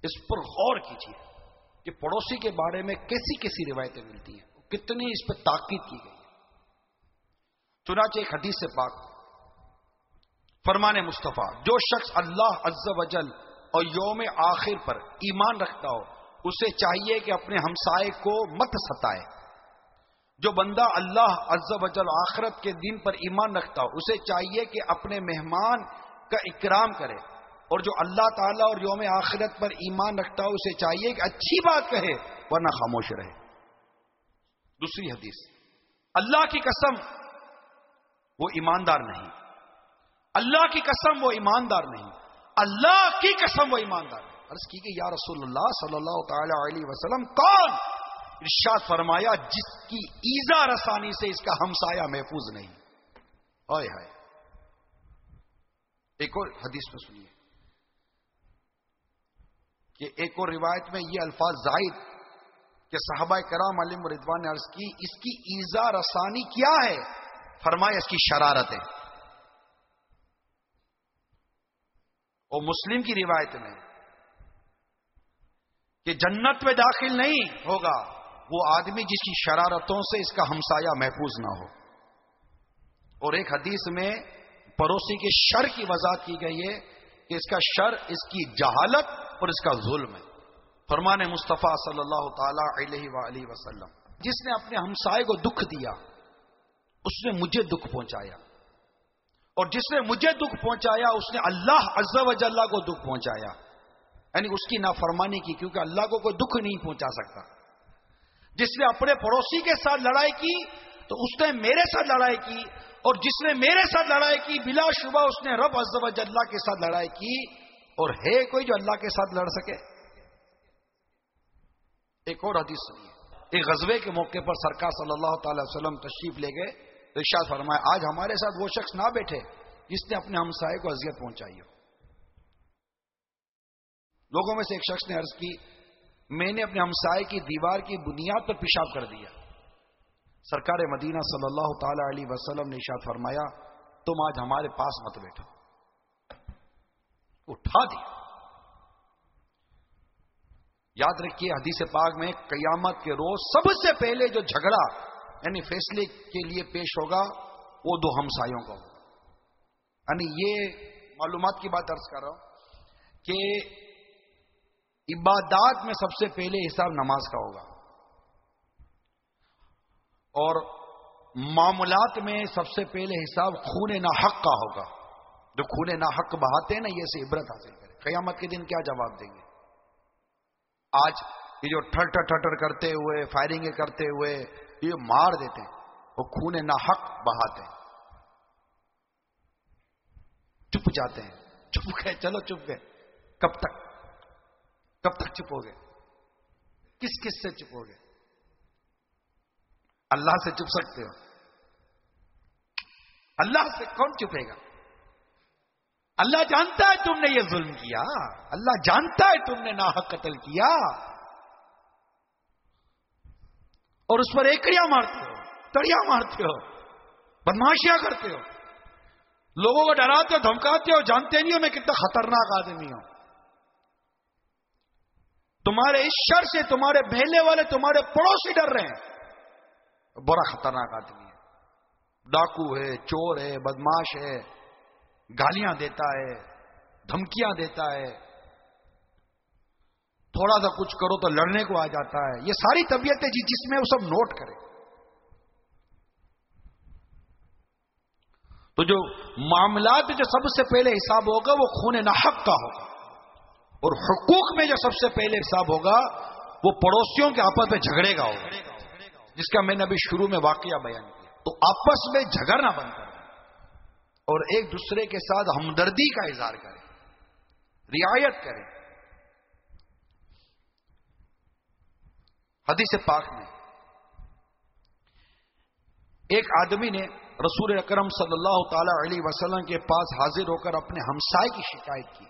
اس پر غور کیجیے کہ پڑوسی کے بارے میں کیسی کیسی روایتیں ملتی ہیں، کتنی اس پہ تاکید کی گئی ہے۔ چنانچہ ایک حدیث سے پاک فرمان مصطفیٰ، جو شخص اللہ عز و جل اور یوم آخر پر ایمان رکھتا ہو اسے چاہیے کہ اپنے ہمسائے کو مت ستائے۔ جو بندہ اللہ عز و جل آخرت کے دن پر ایمان رکھتا ہو اسے چاہیے کہ اپنے مہمان کا اکرام کرے، اور جو اللہ تعالیٰ اور یوم آخرت پر ایمان رکھتا ہو اسے چاہیے کہ اچھی بات کہے ورنہ خاموش رہے۔ دوسری حدیث، اللہ کی قسم وہ ایماندار نہیں، اللہ کی قسم وہ ایماندار نہیں، اللہ کی قسم وہ ایماندار نہیں۔ عرض کی کہ یا رسول اللہ صلی اللہ تعالی علیہ وسلم کون؟ ارشاد فرمایا جس کی ایذا رسانی سے اس کا ہمسایہ محفوظ نہیں۔ ہائے ہائے۔ ایک اور حدیث میں سنیے کہ ایک اور روایت میں یہ الفاظ زائد کہ صحابہ کرام علیہم رضوان نے عرض کی اس کی ایذا رسانی کیا ہے؟ فرمایا اس کی شرارت ہے۔ اور مسلم کی روایت میں کہ جنت میں داخل نہیں ہوگا وہ آدمی جس کی شرارتوں سے اس کا ہمسایہ محفوظ نہ ہو۔ اور ایک حدیث میں پڑوسی کے شر کی وضاحت کی گئی ہے کہ اس کا شر اس کی جہالت اور اس کا ظلم ہے۔ فرمان مصطفیٰ صلی اللہ تعالی علیہ وآلہ وسلم، جس نے اپنے ہمسائے کو دکھ دیا اس نے مجھے دکھ پہنچایا، اور جس نے مجھے دکھ پہنچایا اس نے اللہ عز و جل کو دکھ پہنچایا، یعنی اس کی نافرمانی کی، کیونکہ اللہ کو کوئی دکھ نہیں پہنچا سکتا۔ جس نے اپنے پڑوسی کے ساتھ لڑائی کی تو اس نے میرے ساتھ لڑائی کی، اور جس نے میرے ساتھ لڑائی کی بلا شبہ اس نے رب عز و جل کے ساتھ لڑائی کی، اور ہے کوئی جو اللہ کے ساتھ لڑ سکے؟ ایک اور حدیث سنیے، ایک غزوے کے موقع پر سرکار صلی اللہ تعالی وسلم تشریف لے گئے، ارشاد فرمایا آج ہمارے ساتھ وہ شخص نہ بیٹھے جس نے اپنے ہمسائے کو اذیت پہنچائی ہو۔ لوگوں میں سے ایک شخص نے عرض کی میں نے اپنے ہمسائے کی دیوار کی بنیاد پر پیشاب کر دیا۔ سرکار مدینہ صلی اللہ تعالی علیہ وسلم نے ارشاد فرمایا تم آج ہمارے پاس مت بیٹھو، اٹھا دیا۔ یاد رکھیے حدیث پاک میں قیامت کے روز سب سے پہلے جو جھگڑا یعنی فیصلے کے لیے پیش ہوگا وہ دو ہمسایوں کا ہوگا۔ یعنی یہ معلومات کی بات عرض کر رہا ہوں کہ عبادات میں سب سے پہلے حساب نماز کا ہوگا، اور معاملات میں سب سے پہلے حساب خون ناحق کا ہوگا۔ جو خون ناحق بہاتے ہیں نا یہ سے عبرت حاصل کرے، قیامت کے دن کیا جواب دیں گے؟ آج یہ جو ٹھٹر ٹھٹر کرتے ہوئے فائرنگ کرتے ہوئے یہ مار دیتے ہیں وہ خون ناحق بہاتے ہیں، چپ جاتے ہیں، چپ گئے چلو چپ گئے، کب تک چپ ہو گئے؟ کس سے چپ ہو گئے؟ اللہ سے چپ سکتے ہو؟ اللہ سے کون چپے گا؟ اللہ جانتا ہے تم نے یہ ظلم کیا، اللہ جانتا ہے تم نے ناحق قتل کیا، اور اس پر ایکڑیاں مارتے ہو، تڑیاں مارتے ہو، بدماشیاں کرتے ہو، لوگوں کو ڈراتے ہو، دھمکاتے ہو، جانتے نہیں ہو میں کتنا خطرناک آدمی ہوں۔ تمہارے اس شر سے تمہارے بھیلنے والے تمہارے پڑوسی ڈر رہے ہیں، بڑا خطرناک آدمی ہے، ڈاکو ہے، چور ہے، بدماش ہے، گالیاں دیتا ہے، دھمکیاں دیتا ہے، تھوڑا سا کچھ کرو تو لڑنے کو آ جاتا ہے۔ یہ ساری طبیعتیں جس میں وہ سب نوٹ کرے۔ تو جو معاملات میں جو سب سے پہلے حساب ہوگا وہ خون ناحق کا ہوگا، اور حقوق میں جو سب سے پہلے حساب ہوگا وہ پڑوسیوں کے آپس میں جھگڑے کا ہوگا، جس کا میں نے ابھی شروع میں واقعہ بیان کیا۔ تو آپس میں جھگڑنا بند کریں اور ایک دوسرے کے ساتھ ہمدردی کا اظہار کریں، رعایت کریں۔ حدیث پاک میں ایک آدمی نے رسول اکرم صلی اللہ تعالی علیہ وسلم کے پاس حاضر ہو کر اپنے ہمسائے کی شکایت کی۔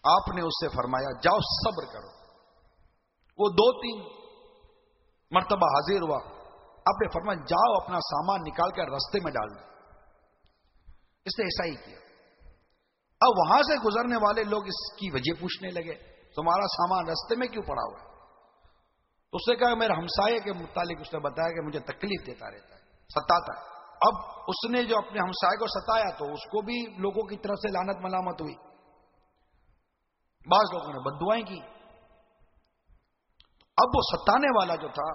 آپ نے اس سے فرمایا جاؤ صبر کرو۔ وہ 2-3 مرتبہ حاضر ہوا، آپ نے فرمایا جاؤ اپنا سامان نکال کر رستے میں ڈال دو۔ اس نے ایسا ہی کیا. اب وہاں سے گزرنے والے لوگ اس کی وجہ پوچھنے لگے تمہارا سامان رستے میں کیوں پڑا ہوا ہے؟ تو اس نے کہا میرے ہمسائے کے متعلق اس نے بتایا کہ مجھے تکلیف دیتا رہتا ہے، ستاتا ہے. اب اس نے جو اپنے ہمسائے کو ستایا تو اس کو بھی لوگوں کی طرف سے لعنت ملامت ہوئی، بعض لوگوں نے بددعائیں کی. اب وہ ستانے والا جو تھا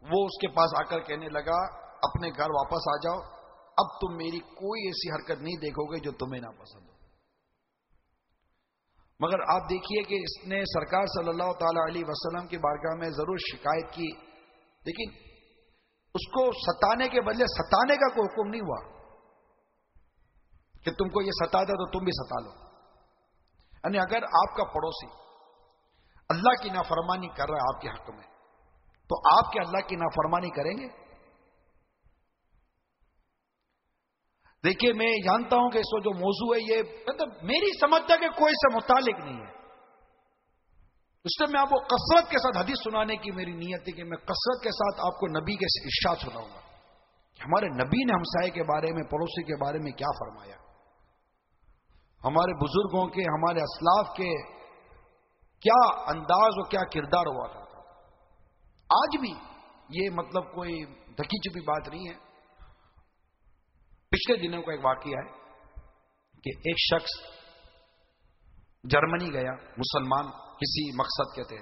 وہ اس کے پاس آ کر کہنے لگا اپنے گھر واپس آ جاؤ، اب تم میری کوئی ایسی حرکت نہیں دیکھو گے جو تمہیں نہ پسند ہو. مگر آپ دیکھیے کہ اس نے سرکار صلی اللہ تعالی علیہ وسلم کی بارگاہ میں ضرور شکایت کی، لیکن اس کو ستانے کے بدلے ستانے کا کوئی حکم نہیں ہوا کہ تم کو یہ ستاتا تو تم بھی ستا لو. یعنی اگر آپ کا پڑوسی اللہ کی نافرمانی کر رہا ہے آپ کے حق میں، تو آپ کے اللہ کی نافرمانی کریں گے؟ دیکھیے میں جانتا ہوں کہ اس جو موضوع ہے یہ مطلب میری سمجھ تک کہ کوئی سے متعلق نہیں ہے، اس لیے میں آپ کو کثرت کے ساتھ حدیث سنانے کی میری نیت ہے کہ میں کثرت کے ساتھ آپ کو نبی کے ارشاد سناؤں گا کہ ہمارے نبی نے ہمسائے کے بارے میں، پڑوسی کے بارے میں کیا فرمایا، ہمارے بزرگوں کے، ہمارے اسلاف کے کیا انداز اور کیا کردار ہوا کرتا تھا. آج بھی یہ مطلب کوئی ڈھکی چھپی بات نہیں ہے. پچھلے دنوں کا ایک واقعہ ہے کہ ایک شخص جرمنی گیا، مسلمان، کسی مقصد کے تھے.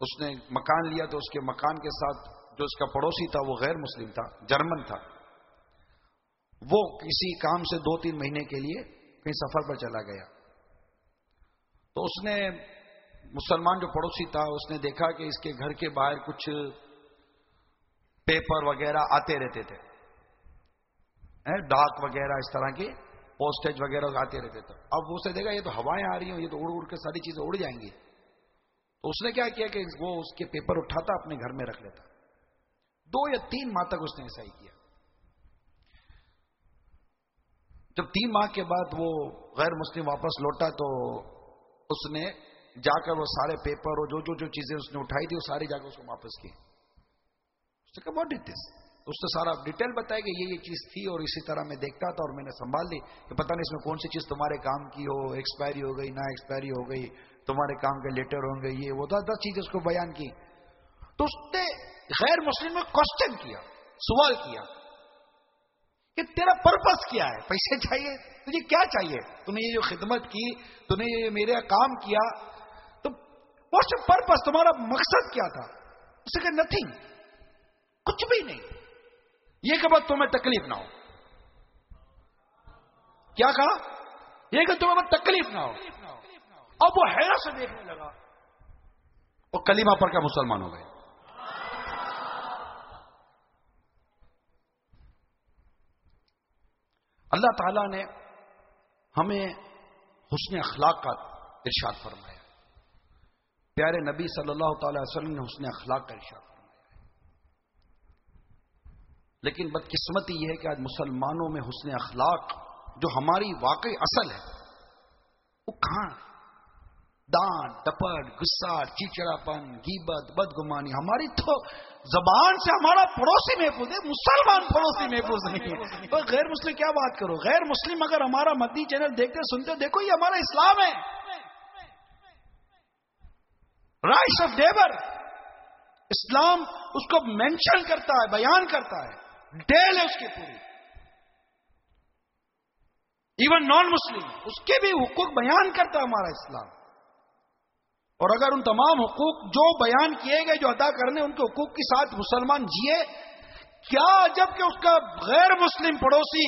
اس نے مکان لیا تو اس کے مکان کے ساتھ جو اس کا پڑوسی تھا وہ غیر مسلم تھا، جرمن تھا. وہ کسی کام سے 2-3 مہینے کے لیے کہیں سفر پر چلا گیا. تو اس نے مسلمان جو پڑوسی تھا اس نے دیکھا کہ اس کے گھر کے باہر کچھ پیپر وغیرہ آتے رہتے تھے، ڈاک وغیرہ اس طرح کے پوسٹیج وغیرہ آتے رہتے تھے. اب وہ اسے دیکھا یہ تو ہوائیں آ رہی ہیں، یہ تو اڑ اڑ کے ساری چیزیں اڑ جائیں گی. تو اس نے کیا کیا کہ وہ اس کے پیپر اٹھاتا اپنے گھر میں رکھ لیتا. 2 یا 3 ماہ تک اس نے ایسا ہی کیا. جب 3 ماہ کے بعد وہ غیر مسلم واپس لوٹا تو اس نے جا کر وہ سارے پیپر اور جو چیزیں اس نے اٹھائی تھی وہ ساری جا کر اس کو واپس کی. اس نے کہا واٹ ڈڈ دس؟ اس نے سارا ڈیٹیل بتایا کہ یہ چیز تھی اور اسی طرح میں دیکھتا تھا اور میں نے سنبھال لی کہ پتہ نہیں اس میں کون سی چیز تمہارے کام کی ہو، ایکسپائری ہو گئی، نہ ایکسپائری ہو گئی، تمہارے کام کے لیٹر ہوں گے، یہ وہ 10 چیزیں اس کو بیان کی. تو اس نے غیر مسلم میں کوشچن کیا، سوال کیا کہ تیرا پرپس کیا ہے؟ پیسے چاہیے؟ تجھے کیا چاہیے؟ تو نے یہ جو خدمت کی، تو نے یہ میرے کام کیا، تو واٹس یور پرپس؟ تمہارا مقصد کیا تھا؟ اس نے کہا نتھنگ، کچھ بھی نہیں، یہ کہ بس تمہیں تکلیف نہ ہو. کیا کہا؟ یہ کہ تمہیں بس تکلیف نہ ہو. اب وہ حیرت سے دیکھنے لگا، وہ کلمہ پڑھ کر مسلمان ہو گئے. اللہ تعالیٰ نے ہمیں حسن اخلاق کا ارشاد فرمایا. پیارے نبی صلی اللہ تعالی وسلم نے حسن اخلاق کا ارشاد فرمایا. لیکن بدقسمتی یہ ہے کہ آج مسلمانوں میں حسن اخلاق جو ہماری واقعی اصل ہے وہ کہاں ہے؟ دان، ڈپٹ، غصہ، چیچڑاپن، غیبت، بدگمانی. ہماری تو زبان سے ہمارا پڑوسی محفوظ ہے، مسلمان پڑوسی محفوظ نہیں ہے. تو غیر مسلم کیا بات کرو؟ غیر مسلم اگر ہمارا مدنی چینل دیکھتے سنتے، دیکھو یہ ہمارا اسلام ہے. رائٹس آف نیبر، اسلام اس کو مینشن کرتا ہے، بیان کرتا ہے، ڈیل ہے اس کی پوری. ایون نان مسلم اس کے بھی حقوق بیان کرتا ہے ہمارا اسلام. اور اگر ان تمام حقوق جو بیان کیے گئے، جو ادا کرنے، ان کے حقوق کے ساتھ مسلمان جیے، کیا جب کہ اس کا غیر مسلم پڑوسی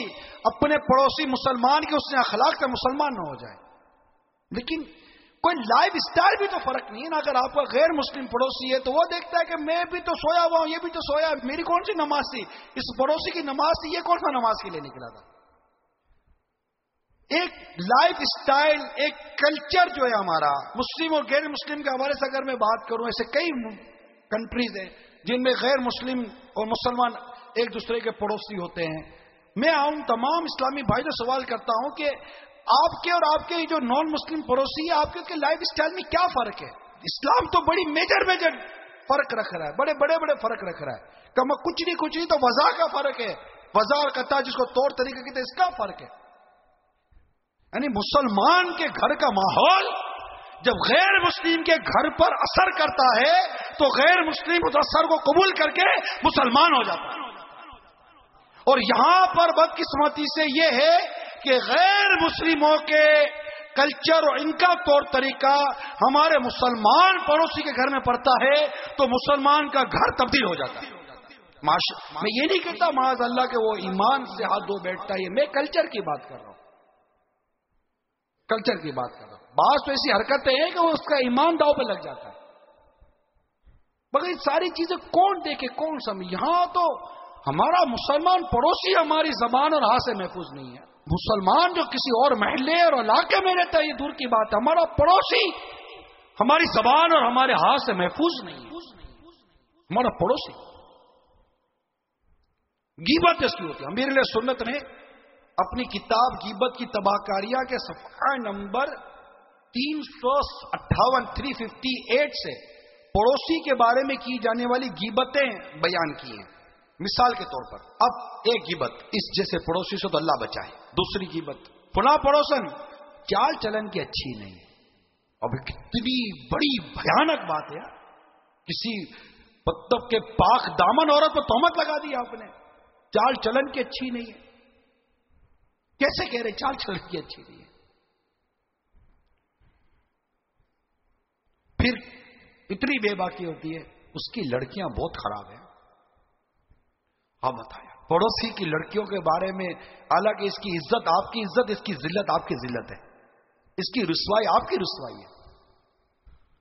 اپنے پڑوسی مسلمان کے اس نے اخلاق سے مسلمان نہ ہو جائے. لیکن کوئی لائف اسٹائل بھی تو فرق نہیں ہے نا. اگر آپ کا غیر مسلم پڑوسی ہے تو وہ دیکھتا ہے کہ میں بھی تو سویا ہوا ہوں، یہ بھی تو سویا ہے، میری کون سی نماز تھی، اس پڑوسی کی نماز تھی، یہ کون سا نماز کے لیے نکلا تھا. ایک لائف اسٹائل، ایک کلچر جو ہے ہمارا مسلم اور غیر مسلم کے حوالے سے اگر میں بات کروں، ایسے کئی کنٹریز ہیں جن میں غیر مسلم اور مسلمان ایک دوسرے کے پڑوسی ہوتے ہیں. میں ان تمام اسلامی بھائی سے سوال کرتا ہوں کہ آپ کے اور آپ کے جو نان مسلم پڑوسی ہے، آپ کے لائف اسٹائل میں کیا فرق ہے؟ اسلام تو بڑی میجر فرق رکھ رہا ہے، بڑے فرق رکھ رہا ہے. کچھ نہیں تو وضع کا فرق ہے، وضع اور قطع جس کو طور طریقہ کہتے ہیں، اس کا فرق ہے. یعنی مسلمان کے گھر کا ماحول جب غیر مسلم کے گھر پر اثر کرتا ہے تو غیر مسلم اس اثر کو قبول کر کے مسلمان ہو جاتا ہے. اور یہاں پر بدقسمتی سے یہ ہے کہ غیر مسلموں کے کلچر اور ان کا طور طریقہ ہمارے مسلمان پڑوسی کے گھر میں پڑتا ہے تو مسلمان کا گھر تبدیل ہو جاتا ہے. میں یہ نہیں کہتا معاذ اللہ کہ وہ ایمان سے ہاتھ دھو بیٹھتا ہے، میں کلچر کی بات کر رہا ہوں، کلچر کی بات کر رہا ہوں. بعض تو ایسی حرکتیں ہیں کہ وہ اس کا ایمان داؤ پہ لگ جاتا ہے. مگر یہ ساری چیزیں کون دیکھے کون سمجھے؟ یہاں تو ہمارا مسلمان پڑوسی ہماری زبان اور ہاتھ سے محفوظ نہیں ہے. مسلمان جو کسی اور محلے اور علاقے میں رہتا ہے یہ دور کی بات ہے، ہمارا پڑوسی ہماری زبان اور ہمارے ہاتھ سے محفوظ نہیں ہے. ہمارا پڑوسی غیبت اس کی ہوتی ہے. امیر علیہ سنت نے اپنی کتاب غیبت کی تباہکاریاں کے صفحہ نمبر 358 سے پڑوسی کے بارے میں کی جانے والی غیبتیں بیان کی ہیں. مثال کے طور پر اب ایک غیبت، اس جیسے پڑوسی سے تو اللہ بچائے. دوسری غیبت، فلاں پڑوسن چال چلن کی اچھی نہیں. اب کتنی بڑی بھیانک بات ہے. کسی مطلب کے پاک دامن عورت پر تہمت لگا دی آپ نے، چال چلن کی اچھی نہیں ہے. کیسے کہہ رہے چال چلن کی اچھی نہیں ہے؟ پھر اتنی بے باکی ہوتی ہے اس کی لڑکیاں بہت خراب ہیں. ہاں بتایا پڑوسی کی لڑکیوں کے بارے میں، حالانکہ اس کی عزت آپ کی عزت، اس کی ذلت آپ کی ذلت ہے، اس کی رسوائی آپ کی رسوائی ہے.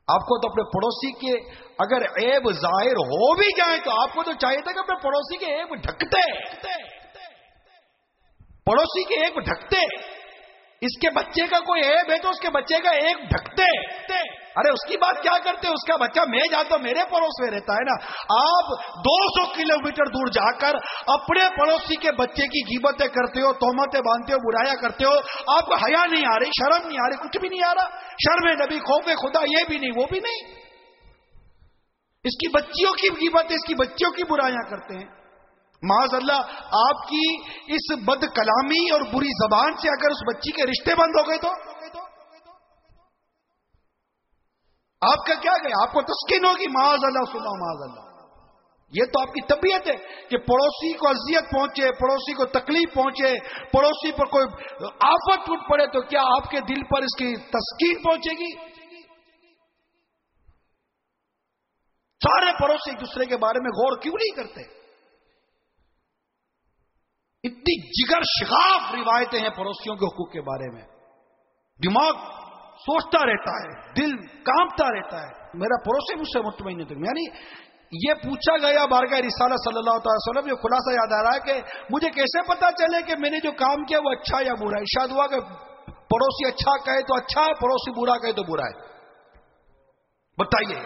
آپ کو تو اپنے پڑوسی کے اگر عیب ظاہر ہو بھی جائیں تو آپ کو تو چاہیے تھا کہ اپنے پڑوسی کے عیب ڈھکتے، پڑوسی کے عیب ڈھکتے. اس کے بچے کا کوئی عیب ہے تو اس کے بچے کا عیب ڈھکتے. ارے اس کی بات کیا کرتے؟ اس کا بچہ میں جاتا میرے پڑوس میں رہتا ہے نا. آپ 200 کلومیٹر دور جا کر اپنے پڑوسی کے بچے کی غیبتیں کرتے ہو، تہمتیں باندھتے ہو، برایا کرتے ہو. آپ کو حیا نہیں آ رہی، شرم نہیں آ رہی، کچھ بھی نہیں آ رہا. شرم نبی، خوف خدا یہ بھی نہیں، وہ بھی نہیں. اس کی بچیوں کی غیبتیں، اس کی بچیوں کی برائیاں کرتے ہیں. معاذ اللہ آپ کی اس بد کلامی اور بری زبان سے اگر اس بچی کے رشتے بند ہو گئے تو آپ کا کیا گیا؟ آپ کو تسکین ہوگی؟ معاذ اللہ سنا معاذ اللہ. یہ تو آپ کی طبیعت ہے کہ پڑوسی کو اذیت پہنچے، پڑوسی کو تکلیف پہنچے، پڑوسی پر کوئی آفت ٹوٹ پڑے تو کیا آپ کے دل پر اس کی تسکین پہنچے گی؟ سارے پڑوسی ایک دوسرے کے بارے میں غور کیوں نہیں کرتے؟ اتنی جگر شگاف روایتیں ہیں پڑوسیوں کے حقوق کے بارے میں. دماغ سوچتا رہتا ہے، دل کانپتا رہتا ہے. میرا پڑوسی مجھ سے مطمئن نہیں تھا. یعنی یہ پوچھا گیا بارگاہ رسالہ صلی اللہ تعالی وسلم، یہ خلاصہ یاد آ رہا ہے کہ مجھے کیسے پتا چلے کہ میں نے جو کام کیا وہ اچھا یا برا ہے؟ ارشاد ہوا کہ پڑوسی اچھا کہے تو اچھا ہے، پڑوسی برا کہے تو برا ہے. بتائیے،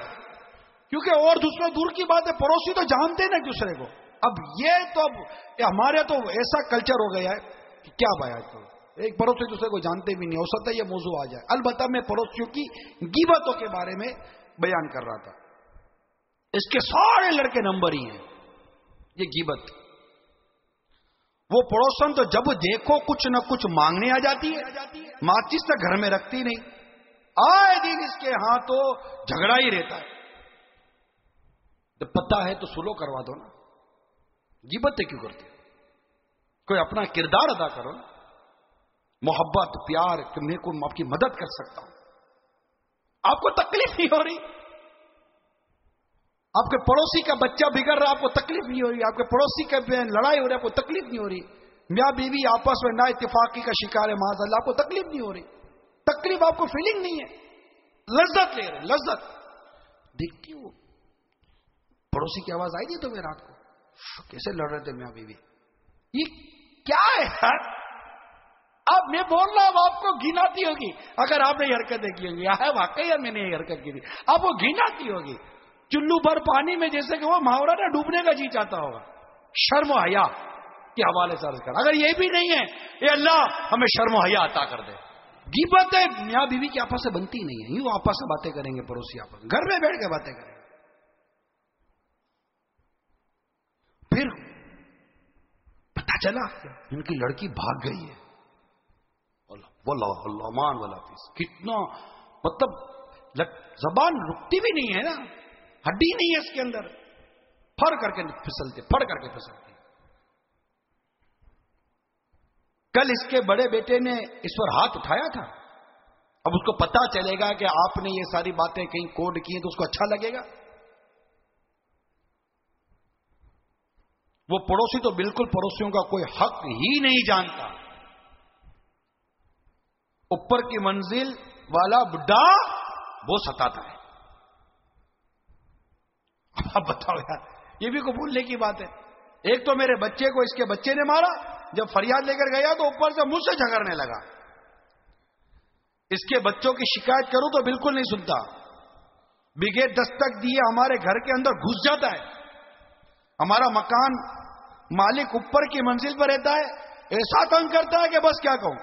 کیونکہ اور دوسرے دور کی بات ہے، پڑوسی تو جانتے ہیں نا ایک دوسرے کو. اب یہ تو ہمارے تو ایسا کلچر ہو گیا ہے کہ کیا بیان کروں، ایک پڑوسی دوسرے کو جانتے بھی نہیں. ہو سکتا ہے یہ موضوع آ جائے. البتہ میں پڑوسیوں کی غیبتوں کے بارے میں بیان کر رہا تھا. اس کے سارے لڑکے نمبر ہی ہیں یہ غیبت. وہ پڑوسن تو جب دیکھو کچھ نہ کچھ مانگنے آ جاتی ہے، ماچس تو گھر میں رکھتی نہیں، آئے دن اس کے ہاں تو جھگڑا ہی رہتا ہے. جب پتہ ہے تو سلو کروا دو نا، غیبتیں کیوں کرتے؟ کوئی اپنا کردار ادا کرو نا، محبت پیار کہ میں کو آپ کی مدد کر سکتا ہوں. آپ کو تکلیف نہیں ہو رہی، آپ کے پڑوسی کا بچہ بگڑ رہا، آپ کو تکلیف نہیں ہو رہی، آپ کے پڑوسی کا لڑائی ہو رہی، آپ کو تکلیف نہیں ہو رہی، میاں بیوی آپس میں نا اتفاقی کا شکار ہے معاذ اللہ، آپ کو تکلیف نہیں ہو رہی. تکلیف آپ کو فیلنگ نہیں ہے، لذت لے رہے، لذت. دیکھتی ہو پڑوسی کی آواز آئی تھی تو میں رات کو کیسے لڑ رہے تھے میاں بیوی. یہ کیا ہے یار؟ اب میں بول رہا ہوں آپ کو گھن آتی ہوگی اگر آپ نے یہ حرکتیں کی ہوگی. ہے واقعی میں نے یہ حرکت کی تھی، آپ کو گھن آتی ہوگی. چلو بھر پانی میں جیسے کہ وہ محاورہ نہ ڈوبنے کا جی چاہتا ہوگا. شرم و حیا کے حوالے سے عرض کر، اگر یہ بھی نہیں ہے اے اللہ ہمیں شرم و حیا عطا کر دے. غیبتیں میاں بیوی کی آپس سے بنتی نہیں ہے، یوں آپس سے باتیں کریں گے پڑوسی، آپس گھر میں بیٹھ کے باتیں کریں گے. پھر پتہ چلا ان کی لڑکی بھاگ گئی ہے، واللہ امان والا پیس. کتنا مطلب زبان رکتی بھی نہیں ہے نا, ہڈی نہیں ہے اس کے اندر, پھڑ کر کے پھسلتے. کل اس کے بڑے بیٹے نے اس پر ہاتھ اٹھایا تھا. اب اس کو پتا چلے گا کہ آپ نے یہ ساری باتیں کہیں کوڈ کی ہیں تو اس کو اچھا لگے گا. وہ پڑوسی تو بالکل پڑوسیوں کا کوئی حق ہی نہیں جانتا. اوپر کی منزل والا بڈھا وہ ستاتا ہے. اب بتاؤ یار, یہ بھی کو بھولنے کی بات ہے. ایک تو میرے بچے کو اس کے بچے نے مارا, جب فریاد لے کر گیا تو اوپر سے مجھ سے جھگڑنے لگا. اس کے بچوں کی شکایت کروں تو بالکل نہیں سنتا. بغیر دستک دیے ہمارے گھر کے اندر گھس جاتا ہے. ہمارا مکان مالک اوپر کی منزل پر رہتا ہے, ایسا تنگ کرتا ہے کہ بس کیا کہوں.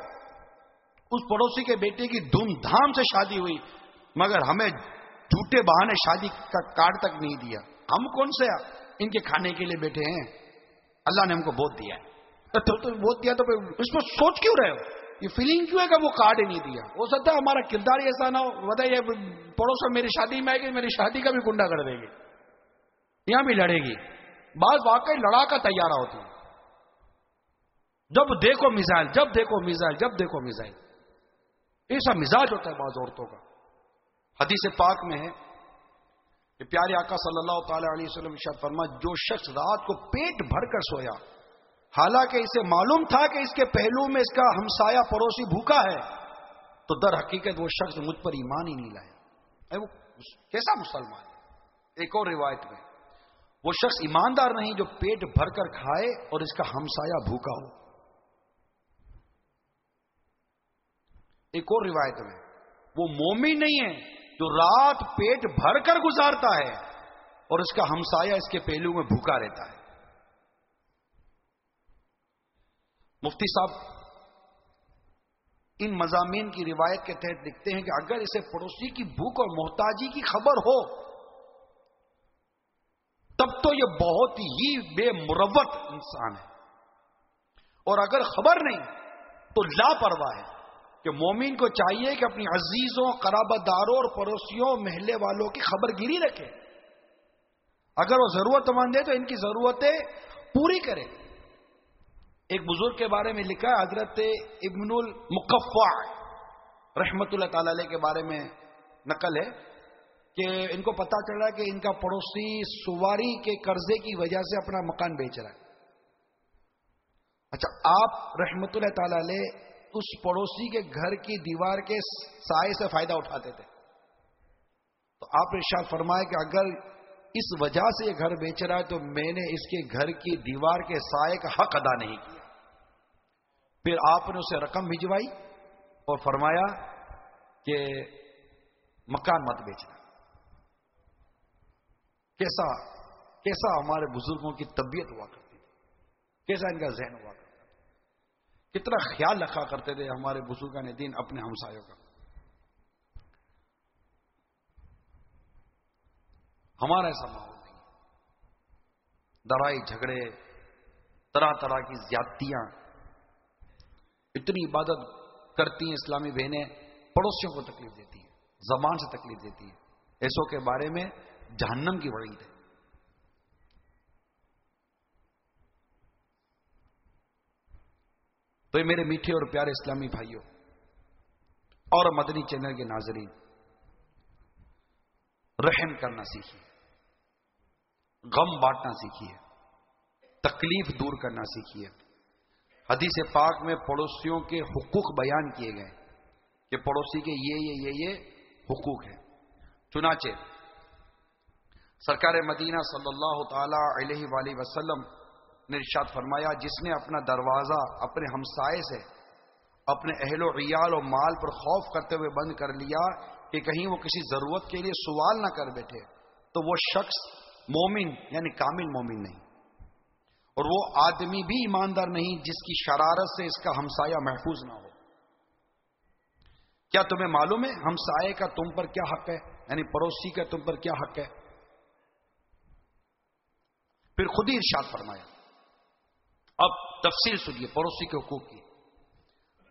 اس پڑوسی کے بیٹے کی دھوم دھام سے شادی ہوئی, مگر ہمیں جھوٹے بہانے شادی کا کارڈ تک نہیں دیا. ہم کون سے ان کے کھانے کے لیے بیٹھے ہیں؟ اللہ نے ہم کو بہت دیا ہے. تو بہت دیا تو اس پر سوچ کیوں رہے ہو؟ یہ فیلنگ کیوں ہے کہ وہ کارڈ ہی نہیں دیا؟ ہو سکتا ہے ہمارا کردار ایسا نہ ہو. بتائیے پڑوس میں میری شادی میں آئے گی, میری شادی کا بھی کنڈا کر دے گی, یہاں بھی لڑے گی. بعض واقعی لڑا کا تیارہ ہوتی ہے. جب دیکھو میزائل, جب دیکھو میزائل, جب دیکھو میزائل. ایسا مزاج ہوتا ہے بعض عورتوں کا. حدیث پاک میں ہے کہ پیارے آقا صلی اللہ تعالی علیہ وسلم ارشاد فرما, جو شخص رات کو پیٹ بھر کر سویا حالانکہ اسے معلوم تھا کہ اس کے پہلو میں اس کا ہمسایہ پڑوسی بھوکا ہے, تو در حقیقت وہ شخص مجھ پر ایمان ہی نہیں لایا. وہ کیسا مسلمان ہے؟ ایک اور روایت میں وہ شخص ایماندار نہیں جو پیٹ بھر کر کھائے اور اس کا ہمسایہ بھوکا ہو. ایک اور روایت میں وہ مومن نہیں ہے جو رات پیٹ بھر کر گزارتا ہے اور اس کا ہمسایہ اس کے پہلو میں بھوکا رہتا ہے. مفتی صاحب ان مضامین کی روایت کے تحت لکھتے ہیں کہ اگر اسے پڑوسی کی بھوک اور محتاجی کی خبر ہو تب تو یہ بہت ہی بے مروت انسان ہے, اور اگر خبر نہیں تو لاپرواہ ہے. کہ مومن کو چاہیے کہ اپنی عزیزوں, قرابت داروں اور پڑوسیوں, محلے والوں کی خبر گیری رکھے. اگر وہ ضرورت مند ہے تو ان کی ضرورتیں پوری کرے. ایک بزرگ کے بارے میں لکھا ہے, حضرت ابن المقفع رحمت اللہ تعالی علیہ کے بارے میں نقل ہے کہ ان کو پتا چلا کہ ان کا پڑوسی سواری کے قرضے کی وجہ سے اپنا مکان بیچ رہا ہے. اچھا, آپ رحمت اللہ تعالی علیہ اس پڑوسی کے گھر کی دیوار کے سائے سے فائدہ اٹھاتے تھے. تو آپ نے ارشاد فرمایا کہ اگر اس وجہ سے یہ گھر بیچ رہا ہے تو میں نے اس کے گھر کی دیوار کے سائے کا حق ادا نہیں کیا. پھر آپ نے اسے رقم بھجوائی اور فرمایا کہ مکان مت بیچنا. کیسا ہمارے بزرگوں کی طبیعت ہوا کرتی تھی, کیسا ان کا ذہن ہوا کرتا تھا, کتنا خیال رکھا کرتے تھے ہمارے بزرگان دین اپنے ہمسایوں کا. ہمارا ایسا ماحول نہیں. لڑائی جھگڑے, طرح طرح کی زیادتیاں. اتنی عبادت کرتی ہیں اسلامی بہنیں, پڑوسیوں کو تکلیف دیتی ہیں, زبان سے تکلیف دیتی ہیں. ایسوں کے بارے میں جہنم کی وعید ہے. تو یہ میرے میٹھے اور پیارے اسلامی بھائیوں اور مدنی چینل کے ناظرین, رحم کرنا سیکھیے, غم بانٹنا سیکھیے, تکلیف دور کرنا سیکھیے. حدیث پاک میں پڑوسیوں کے حقوق بیان کیے گئے کہ پڑوسی کے یہ حقوق ہیں. چنانچہ سرکار مدینہ صلی اللہ تعالی علیہ وآلہ وسلم نے ارشاد فرمایا, جس نے اپنا دروازہ اپنے ہمسائے سے اپنے اہل و عیال اور مال پر خوف کرتے ہوئے بند کر لیا کہ کہیں وہ کسی ضرورت کے لیے سوال نہ کر بیٹھے, تو وہ شخص مومن یعنی کامل مومن نہیں, اور وہ آدمی بھی ایماندار نہیں جس کی شرارت سے اس کا ہمسایہ محفوظ نہ ہو. کیا تمہیں معلوم ہے ہمسائے کا تم پر کیا حق ہے, یعنی پڑوسی کا تم پر کیا حق ہے؟ پھر خود ہی ارشاد فرمایا. اب تفصیل سنیے پڑوسی کے حقوق کی.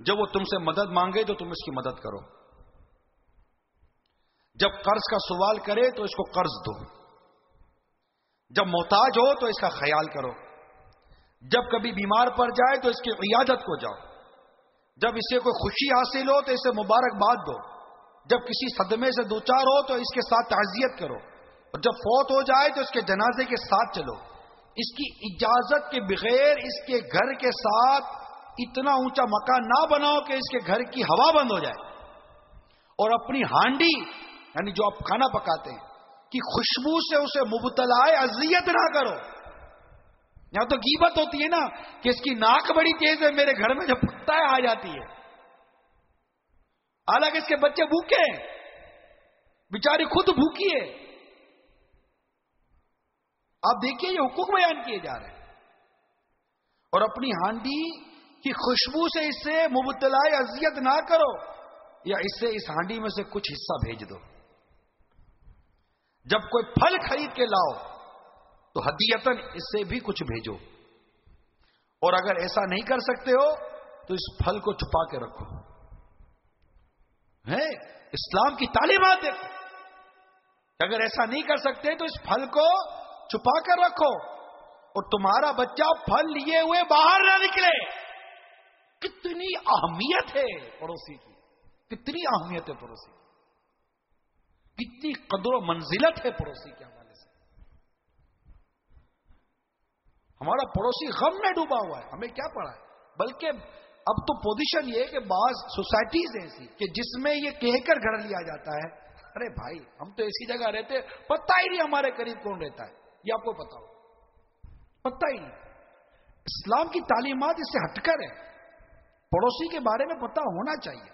جب وہ تم سے مدد مانگے تو تم اس کی مدد کرو، جب قرض کا سوال کرے تو اس کو قرض دو، جب محتاج ہو تو اس کا خیال کرو، جب کبھی بیمار پڑ جائے تو اس کی عیادت کو جاؤ، جب اسے کوئی خوشی حاصل ہو تو اسے مبارکباد دو، جب کسی صدمے سے دوچار ہو تو اس کے ساتھ تعزیت کرو، اور جب فوت ہو جائے تو اس کے جنازے کے ساتھ چلو۔ اس کی اجازت کے بغیر اس کے گھر کے ساتھ اتنا اونچا مکان نہ بناؤ کہ اس کے گھر کی ہوا بند ہو جائے، اور اپنی ہانڈی یعنی جو آپ کھانا پکاتے ہیں کی خوشبو سے اسے مبتلا اذیت نہ کرو۔ یہاں تو غیبت ہوتی ہے نا کہ اس کی ناک بڑی تیز ہے، میرے گھر میں جو پکتا ہے آ جاتی ہے، حالانکہ اس کے بچے بھوکے ہیں، بیچاری خود بھوکی ہے۔ آپ دیکھیے یہ حقوق بیان کیے جا رہے ہیں، اور اپنی ہانڈی کی خوشبو سے اس سے مبتلا اذیت نہ کرو، یا اس سے اس ہانڈی میں سے کچھ حصہ بھیج دو۔ جب کوئی پھل خرید کے لاؤ تو ہدیتاً اس سے بھی کچھ بھیجو، اور اگر ایسا نہیں کر سکتے ہو تو اس پھل کو چھپا کے رکھو۔ ہے اسلام کی تعلیمات دیکھو، اگر ایسا نہیں کر سکتے تو اس پھل کو چھپا کر رکھو، اور تمہارا بچہ پھل لیے ہوئے باہر نہ نکلے۔ کتنی اہمیت ہے پڑوسی کی، کتنی اہمیت ہے پڑوسی کی، کتنی قدر و منزلت ہے پڑوسی کے حوالے سے۔ ہمارا پڑوسی غم میں ڈوبا ہوا ہے، ہمیں کیا پڑا ہے؟ بلکہ اب تو پوزیشن یہ ہے کہ بعض سوسائٹیز ایسی کہ جس میں یہ کہہ کر گھر لیا جاتا ہے، ارے بھائی ہم تو ایسی جگہ رہتے پتہ ہی نہیں ہمارے قریب کون رہتا ہے، یہ آپ کو پتا ہو، پتہ ہی نہیں۔ اسلام کی تعلیمات اس سے ہٹ کر ہے، پڑوسی کے بارے میں پتہ ہونا چاہیے،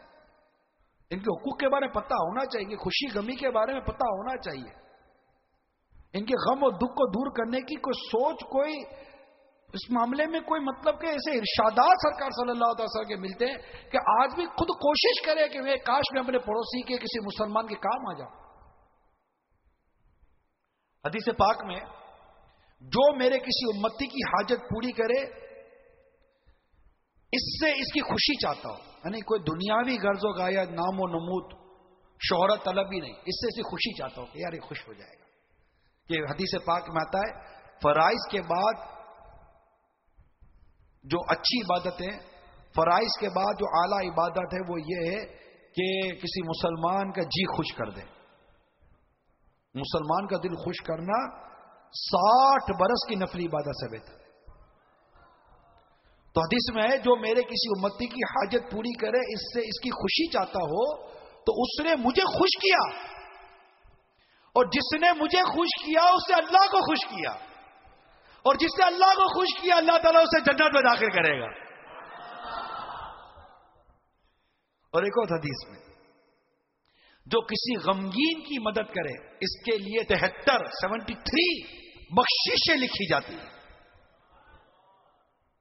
ان کے حقوق کے بارے میں پتہ ہونا چاہیے، ان کی خوشی غمی کے بارے میں پتہ ہونا چاہیے، ان کے غم اور دکھ کو دور کرنے کی کوئی سوچ، کوئی اس معاملے میں کوئی مطلب کہ ایسے ارشادات سرکار صلی اللہ علیہ وسلم کے ملتے ہیں کہ آج بھی خود کوشش کرے کہ میں کاش میں اپنے پڑوسی کے کسی مسلمان کے کام آ جاؤں۔ حدیث پاک میں جو میرے کسی امتی کی حاجت پوری کرے اس سے اس کی خوشی چاہتا ہو، یعنی کوئی دنیاوی غرض و غایت، نام و نمود، شہرت طلب ہی نہیں، اس سے اس کی خوشی چاہتا ہو کہ یار یہ خوش ہو جائے گا۔ کہ حدیث پاک میں آتا ہے فرائض کے بعد جو اچھی عبادت ہے، فرائض کے بعد جو اعلیٰ عبادت ہے وہ یہ ہے کہ کسی مسلمان کا جی خوش کر دے۔ مسلمان کا دل خوش کرنا 60 برس کی نفلی عبادت سے بہتر ہے۔ تو حدیث میں ہے جو میرے کسی امتی کی حاجت پوری کرے اس سے اس کی خوشی چاہتا ہو تو اس نے مجھے خوش کیا، اور جس نے مجھے خوش کیا اس سے اللہ کو خوش کیا، اور جس نے اللہ کو خوش کیا اللہ تعالیٰ اسے جنت میں داخل کرے گا۔ اور ایک اور حدیث میں جو کسی غمگین کی مدد کرے اس کے لیے 73 بخششیں لکھی جاتی ہیں۔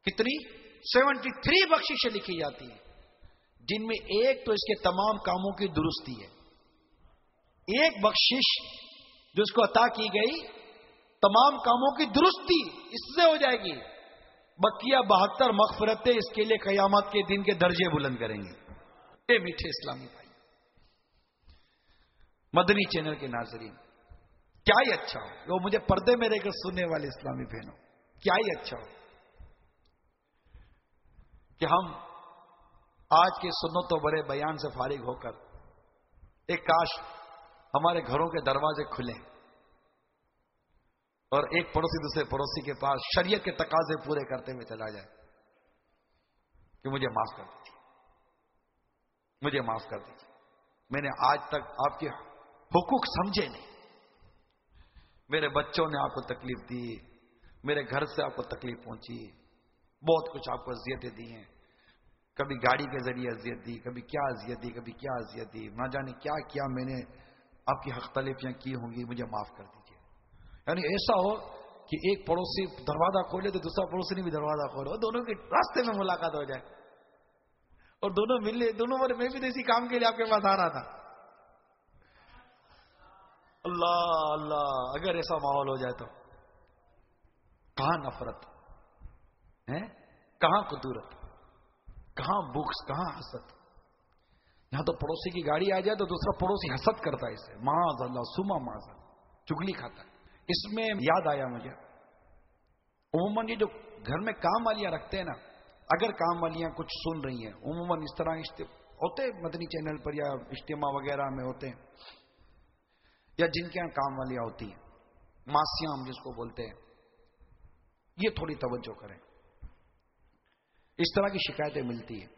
کتنی؟ 73 بخششیں لکھی جاتی ہیں، جن میں ایک تو اس کے تمام کاموں کی درستی ہے۔ ایک بخشش جو اس کو عطا کی گئی تمام کاموں کی درستی اس سے ہو جائے گی، بقیہ 72 مغفرتیں اس کے لیے قیامت کے دن کے درجے بلند کریں گی۔ اے میٹھے اسلامی بھائی، مدنی چینل کے ناظرین، کیا ہی اچھا ہو، وہ مجھے پردے میں رہ کر سننے والے اسلامی بہنوں، کیا ہی اچھا ہو کہ ہم آج کے سنت و بڑے بیان سے فارغ ہو کر ایک کاش ہمارے گھروں کے دروازے کھلیں اور ایک پڑوسی دوسرے پڑوسی کے پاس شریعت کے تقاضے پورے کرتے ہوئے چلا جائے کہ مجھے معاف کر دیجیے، مجھے معاف کر دیجیے، میں نے آج تک آپ کے حقوق سمجھے نہیں، میرے بچوں نے آپ کو تکلیف دی، میرے گھر سے آپ کو تکلیف پہنچی، بہت کچھ آپ کو اذیتیں دی ہیں، کبھی گاڑی کے ذریعے اذیت دی، کبھی کیا اذیت دی، کبھی کیا اذیت دی، نہ جانے کیا کیا میں نے آپ کی حق تلفیاں کی ہوں گی، مجھے معاف کر دیجیے۔ یعنی ایسا ہو کہ ایک پڑوسی دروازہ کھولے تو دوسرا پڑوسی نے بھی دروازہ کھولے، دونوں کے راستے میں ملاقات ہو جائے اور دونوں ملے، دونوں میں بھی اسی کام کے لیے آپ کے پاس آ رہا تھا۔ اللہ اللہ، اگر ایسا ماحول ہو جائے تو کہاں نفرت ہے، کہاں قدورت، کہاں بغض، کہاں حسد. یہاں تو پڑوسی کی گاڑی آ جائے تو دوسرا پڑوسی حسد کرتا ہے اسے، معاذ اللہ سما معاذ اللہ، چگلی کھاتا ہے. اس میں یاد آیا مجھے، عموماً یہ جو گھر میں کام والیاں رکھتے ہیں نا، اگر کام والیاں کچھ سن رہی ہیں، عموماً اس طرح ہوتے مدنی چینل پر یا اجتماع وغیرہ میں ہوتے ہیں، یا جن کے یہاں کام والیاں ہوتی ہیں، ماسیاں ہم جس کو بولتے ہیں، یہ تھوڑی توجہ کریں. اس طرح کی شکایتیں ملتی ہیں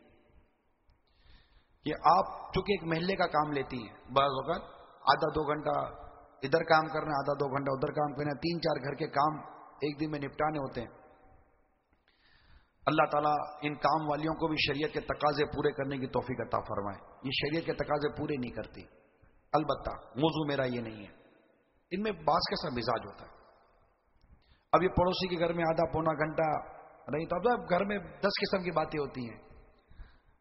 کہ آپ چونکہ ایک محلے کا کام لیتی ہیں، بعض اوقات آدھا 2 گھنٹہ ادھر کام کرنا، آدھا 2 گھنٹہ ادھر کام کرنا، 3-4 گھر کے کام ایک دن میں نپٹانے ہوتے ہیں. اللہ تعالیٰ ان کام والیوں کو بھی شریعت کے تقاضے پورے کرنے کی توفیق عطا فرمائے. یہ شریعت کے تقاضے پورے نہیں کرتی. البتہ موضوع میرا یہ نہیں ہے، ان میں بعض کا سا مزاج ہوتا ہے. اب یہ پڑوسی کے گھر میں آدھا پونا گھنٹہ نہیں تو اب گھر میں 10 قسم کی باتیں ہوتی ہیں.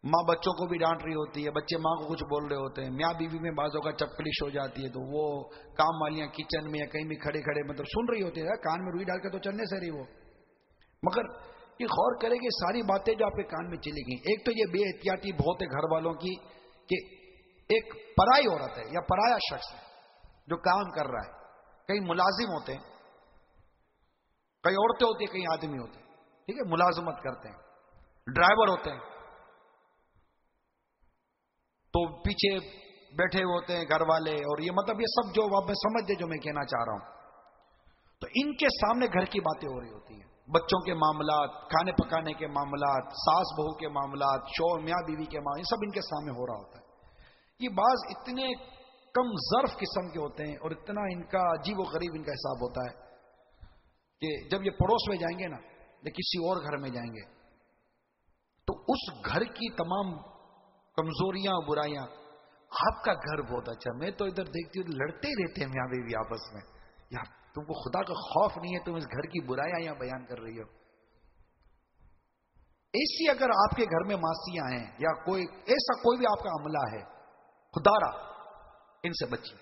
ماں بچوں کو بھی ڈانٹ رہی ہوتی ہے، بچے ماں کو کچھ بول رہے ہوتے ہیں، میاں بیوی میں بعضوں کا چپکلش ہو جاتی ہے، تو وہ کام والیاں کچن میں یا کہیں بھی کھڑے کھڑے مطلب سن رہی ہوتی ہے، کان میں روئی ڈال کے تو چلنے سے رہی وہ. مگر یہ غور کرے کہ ساری باتیں جو آپ کے کان میں چلی گئیں، ایک تو یہ بے احتیاطی بہت ہے گھر والوں کی کہ ایک پرائی عورت ہے یا پرایا شخص ہے جو کام کر رہا ہے. کئی ملازم ہوتے ہیں، کئی عورتیں ہوتی ہیں، کئی آدمی ہوتے ہیں، ٹھیک ہے، ملازمت کرتے ہیں، ڈرائیور ہوتے ہیں، تو پیچھے بیٹھے ہوتے ہیں گھر والے، اور یہ مطلب یہ سب جو آپ میں سمجھ دے جو میں کہنا چاہ رہا ہوں. تو ان کے سامنے گھر کی باتیں ہو رہی ہوتی ہیں، بچوں کے معاملات، کھانے پکانے کے معاملات، ساس بہو کے معاملات، شوہر میاں بیوی کے معاملات، یہ سب ان کے سامنے ہو رہا ہوتا ہے. یہ بعض اتنے کم ظرف قسم کے ہوتے ہیں اور اتنا ان کا عجیب و غریب ان کا حساب ہوتا ہے کہ جب یہ پڑوس میں جائیں گے نا یا کسی اور گھر میں جائیں گے تو اس گھر کی تمام کمزوریاں برائیاں، آپ کا گھر بہت اچھا، میں تو ادھر دیکھتی ہوں لڑتے ہی رہتے ہیں میاں بیوی آپس میں، یار تم کو خدا کا خوف نہیں ہے، تم اس گھر کی برائیاں یہاں بیان کر رہی ہو. ایسی اگر آپ کے گھر میں ماسیاں ہیں یا کوئی ایسا کوئی بھی آپ کا عملہ ہے، خدا را ان سے بچیے.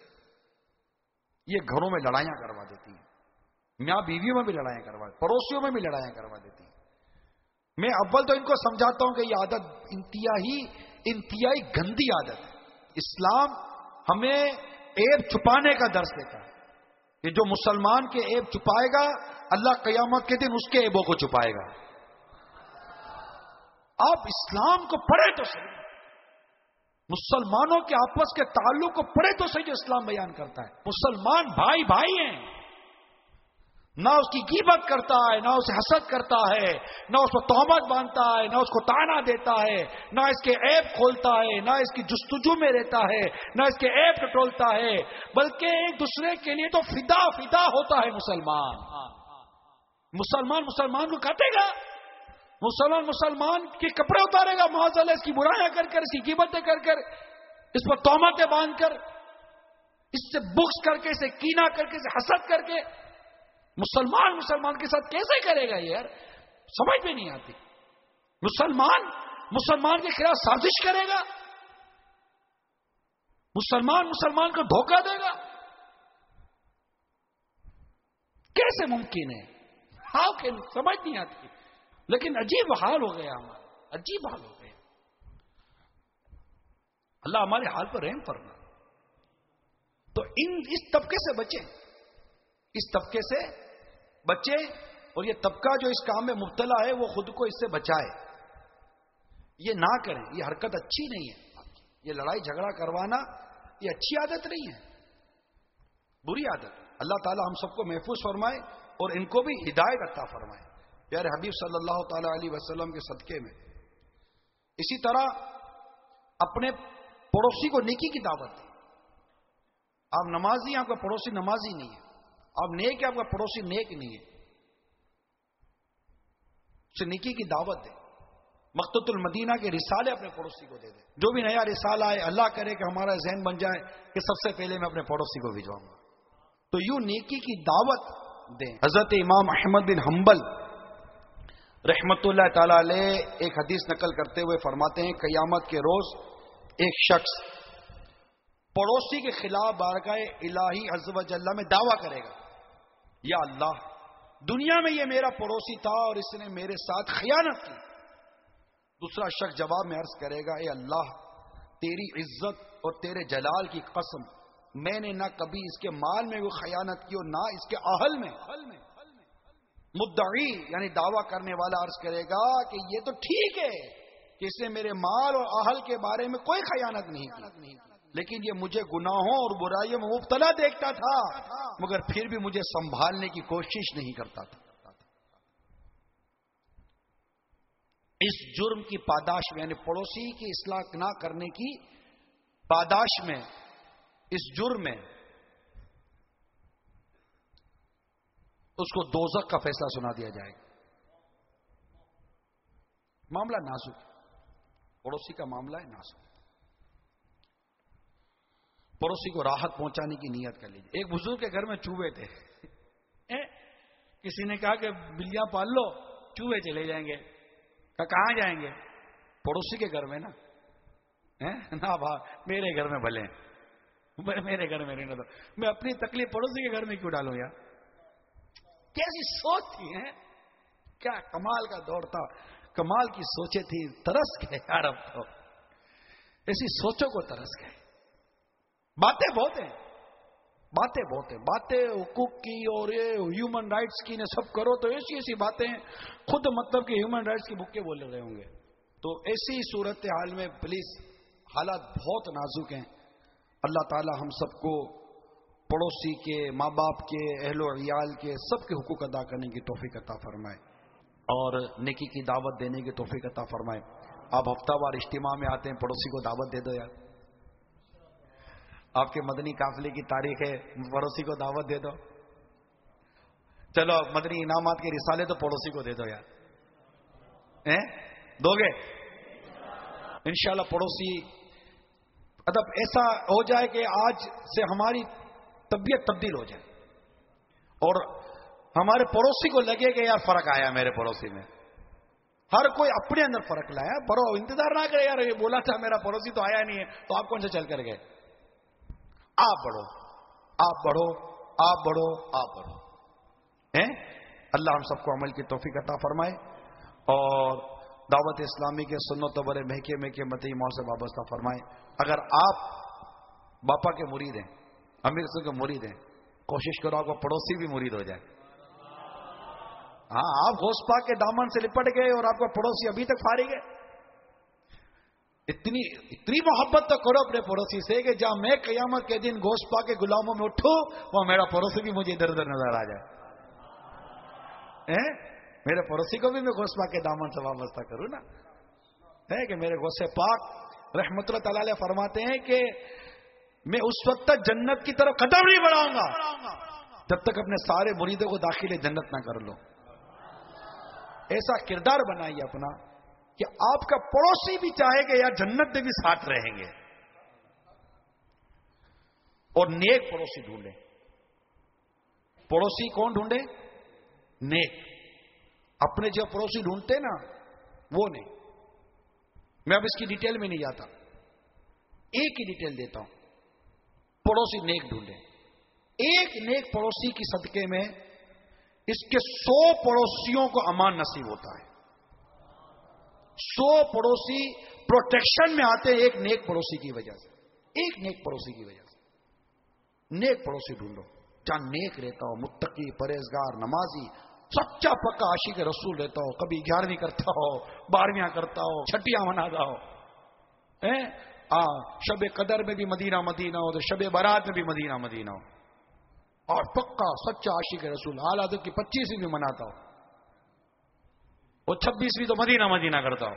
یہ گھروں میں لڑائیاں کروا دیتی ہیں، میاں بیویوں میں بھی لڑائیاں کروا دیتی ہیں، پڑوسیوں میں بھی لڑائیاں کروا دیتی ہیں. میں اول تو ان کو سمجھاتا ہوں کہ یہ عادت انتہائی گندی عادت ہے. اسلام ہمیں عیب چھپانے کا درس دیتا ہے کہ جو مسلمان کے عیب چھپائے گا اللہ قیامت کے دن اس کے عیبوں کو چھپائے گا. آپ اسلام کو پڑھے تو صحیح، مسلمانوں کے آپس کے تعلق کو پڑھے تو صحیح جو اسلام بیان کرتا ہے. مسلمان بھائی بھائی ہیں، نہ اس کی غیبت کرتا ہے، نہ اسے حسد کرتا ہے، نہ اس کو تہمت باندھتا ہے، نہ اس کو طعنہ دیتا ہے، نہ اس کے عیب کھولتا ہے، نہ اس کی جستجو میں رہتا ہے، نہ اس کے عیب ٹٹولتا ہے، بلکہ ایک دوسرے کے لیے تو فدا ہوتا ہے. مسلمان کو کاٹے گا، مسلمان کے کپڑے اتارے گا، معاذ اللہ اس کی برائیاں کر کر، اس کی غیبتیں کر کر، اس پر تہمتیں باندھ کر، اس سے بغض کر کے، اسے کینہ کر کے، اسے حسد کر کے. مسلمان کے ساتھ کیسے کرے گا یار؟ سمجھ میں نہیں آتی. مسلمان کے خلاف سازش کرے گا، مسلمان کو دھوکہ دے گا، کیسے ممکن ہے؟ سمجھ نہیں آتی. لیکن عجیب حال ہو گیا ہمارا، عجیب حال ہو گیا. اللہ ہمارے حال پر رحم فرما. تو اس طبقے سے بچیں، اس طبقے سے بچے، اور یہ طبقہ جو اس کام میں مبتلا ہے وہ خود کو اس سے بچائے. یہ نہ کریں، یہ حرکت اچھی نہیں ہے. یہ لڑائی جھگڑا کروانا یہ اچھی عادت نہیں ہے، بری عادت. اللہ تعالی ہم سب کو محفوظ فرمائے اور ان کو بھی ہدایت عطا فرمائے پیارے حبیب صلی اللہ تعالی علیہ وسلم کے صدقے میں. اسی طرح اپنے پڑوسی کو نیکی کی دعوت دیں. آپ نمازی ہیں، آپ کا پڑوسی نمازی نہیں ہے. آپ نیک ہے، آپ کا پڑوسی نیک نہیں ہے. اسے نیکی کی دعوت دیں. مقتۃ المدینہ کے رسالے اپنے پڑوسی کو دے دیں. جو بھی نیا رسالہ آئے اللہ کرے کہ ہمارا ذہن بن جائے کہ سب سے پہلے میں اپنے پڑوسی کو بھجواؤں گا. تو یوں نیکی کی دعوت دیں. حضرت امام احمد بن حنبل رحمت اللہ تعالی علیہ ایک حدیث نقل کرتے ہوئے فرماتے ہیں قیامت کے روز ایک شخص پڑوسی کے خلاف بارگاہ الہی عز و جل میں دعویٰ کرے گا، یا اللہ دنیا میں یہ میرا پڑوسی تھا اور اس نے میرے ساتھ خیانت کی، دوسرا شخص جواب میں عرض کرے گا، اے اللہ تیری عزت اور تیرے جلال کی قسم، میں نے نہ کبھی اس کے مال میں کوئی خیانت کی اور نہ اس کے اہل میں۔ مدعی یعنی دعویٰ کرنے والا عرض کرے گا کہ یہ تو ٹھیک ہے کہ اس نے میرے مال اور اہل کے بارے میں کوئی خیانت نہیں کی، لیکن یہ مجھے گناہوں اور برائیوں میں مبتلا دیکھتا تھا، مگر پھر بھی مجھے سنبھالنے کی کوشش نہیں کرتا تھا۔ اس جرم کی پاداش میں، یعنی پڑوسی کی اصلاح نہ کرنے کی پاداش میں، اس جرم میں اس کو دوزخ کا فیصلہ سنا دیا جائے گا۔ معاملہ نازک، پڑوسی کا معاملہ ہے نازک۔ پڑوسی کو راحت پہنچانے کی نیت کر لیجیے۔ ایک بزرگ کے گھر میں چوہے تھے، کسی نے کہا کہ بلیاں پال لو، چوہے چلے جائیں گے۔ کہاں جائیں گے؟ پڑوسی کے گھر میں نا، میرے گھر میں بھلے، میرے گھر میں رہنے دو، میں اپنی تکلیف پڑوسی کے گھر میں کیوں ڈالوں یار؟ کیسی سوچ تھی، کیا کمال کا دور تھا، کمال کی سوچیں تھی، ترس گئے یار اب تو، ایسی سوچوں کو ترس گئے۔ باتیں بہت ہیں، باتیں بہت ہیں، باتیں حقوق کی اور یہ ہیومن رائٹس کی، نے سب کرو تو ایسی ایسی باتیں ہیں، خود مطلب کہ ہیومن رائٹس کی بکے بول رہے ہوں گے۔ تو ایسی صورتحال میں پلیز، حالات بہت نازک ہیں۔ اللہ تعالی ہم سب کو پڑوسی کے، ماں باپ کے، اہل و عیال کے، سب کے حقوق ادا کرنے کی توفیق عطا فرمائے اور نیکی کی دعوت دینے کی توفیق عطا فرمائے۔ آپ ہفتہ وار اجتماع میں آتے ہیں، پڑوسی کو دعوت دے دو یار۔ آپ کے مدنی قافلے کی تاریخ ہے، پڑوسی کو دعوت دے دو۔ چلو مدنی انعامات کے رسالے تو پڑوسی کو دے دو یار، دو گے؟ انشاءاللہ پڑوسی ادب ایسا ہو جائے کہ آج سے ہماری طبیعت تبدیل ہو جائے اور ہمارے پڑوسی کو لگے کہ یار فرق آیا میرے پڑوسی میں۔ ہر کوئی اپنے اندر فرق لایا، پڑو انتظار نہ کرے یار، یہ بولا تھا میرا پڑوسی تو آیا نہیں ہے تو آپ کون سے چل کر گئے؟ آپ بڑھو، آپ بڑھو، آپ بڑھو، آپ بڑھو۔ اللہ ہم سب کو عمل کی توفیق عطا فرمائے اور دعوت اسلامی کے سنت و بڑے مہکے مہکے متی ماؤں سے وابستہ فرمائے۔ اگر آپ باپا کے مرید ہیں، امیر سے کے مرید ہیں، کوشش کرو آپ کو پڑوسی بھی مرید ہو جائے۔ ہاں، آپ غوث پاک کے دامن سے لپٹ گئے اور آپ کا پڑوسی ابھی تک فارغ ہے۔ اتنی محبت تو کرو اپنے پڑوسی سے کہ جہاں میں قیامت کے دن غوث پاک کے غلاموں میں اٹھوں، وہاں میرا پڑوسی بھی مجھے ادھر ادھر نظر آ جائے، میرے پڑوسی کو بھی میں غوث پاک کے دامن سے وابستہ کروں نا، ہے کہ میرے غوث پاک رحمت اللہ تعالی علیہ فرماتے ہیں کہ میں اس وقت تک جنت کی طرف قدم نہیں بڑھاؤں گا جب تک اپنے سارے مریدوں کو داخل جنت نہ کر لو۔ ایسا کردار بنائیے اپنا کہ آپ کا پڑوسی بھی چاہے کہ یار جنت میں بھی ساتھ رہیں گے، اور نیک پڑوسی ڈھونڈے۔ پڑوسی کون ڈھونڈے؟ نیک۔ اپنے جو پڑوسی ڈھونڈتے نا وہ نہیں۔ میں اب اس کی ڈیٹیل میں نہیں جاتا، ایک ہی ڈیٹیل دیتا ہوں، پڑوسی نیک ڈھونڈے۔ ایک نیک پڑوسی کی صدقے میں اس کے 100 پڑوسیوں کو امان نصیب ہوتا ہے۔ 100 پڑوسی پروٹیکشن میں آتے ہیں ایک نیک پڑوسی کی وجہ سے، ایک نیک پڑوسی کی وجہ سے۔ نیک پڑوسی ڈھونڈو جہاں نیک رہتا ہو، متقی، پرہیزگار، نمازی، سچا پکا عاشق رسول رہتا ہو، کبھی 11ویں کرتا ہو، 12ویں کرتا ہو، چھٹیاں مناتا ہو، شب قدر میں بھی مدینہ مدینہ ہو تو شب برات میں بھی مدینہ مدینہ ہو، اور پکا سچا عاشق رسول، حال حضرت کی 25ویں بھی مناتا ہو اور 26ویں تو مدینہ مدینہ کرتا ہو،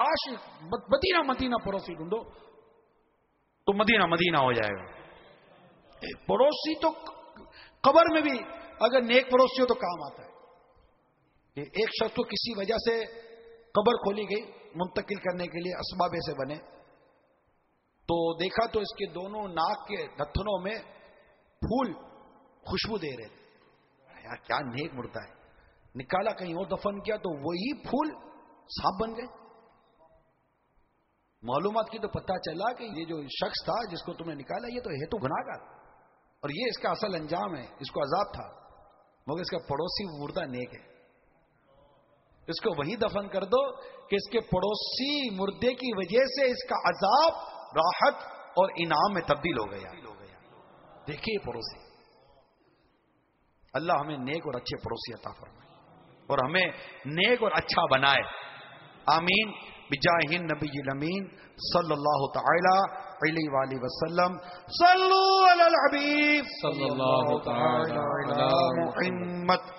عاشق مدینہ مدینہ پڑوسی ڈھونڈو تو مدینہ مدینہ ہو جائے گا۔ پڑوسی تو قبر میں بھی اگر نیک پڑوسی ہو تو کام آتا ہے۔ ایک شخص کو کسی وجہ سے قبر کھولی گئی منتقل کرنے کے لیے، اسباب سے بنے، تو دیکھا تو اس کے دونوں ناک کے دھتنوں میں پھول خوشبو دے رہے تھے۔ یار کیا نیک مردہ ہے، نکالا کہیں اور دفن کیا تو وہی پھول سانپ بن گئے۔ معلومات کی تو پتہ چلا کہ یہ جو شخص تھا جس کو تم نے نکالا یہ تو گناہگار، اور یہ اس کا اصل انجام ہے، اس کو عذاب تھا، مگر اس کا پڑوسی مردہ نیک ہے۔ اس کو وہیں دفن کر دو کہ اس کے پڑوسی مردے کی وجہ سے اس کا عذاب راحت اور انعام میں تبدیل ہو گیا. دیکھیے پڑوسی. اللہ ہمیں نیک اور اچھے پڑوسی عطا فرمائے اور ہمیں نیک اور اچھا بنائے. آمین. بجاہ النبی الامین صلی اللہ تعالی علیہ وآلہ وسلم. صلو علی الحبیب صلی اللہ تعالی علی محمد.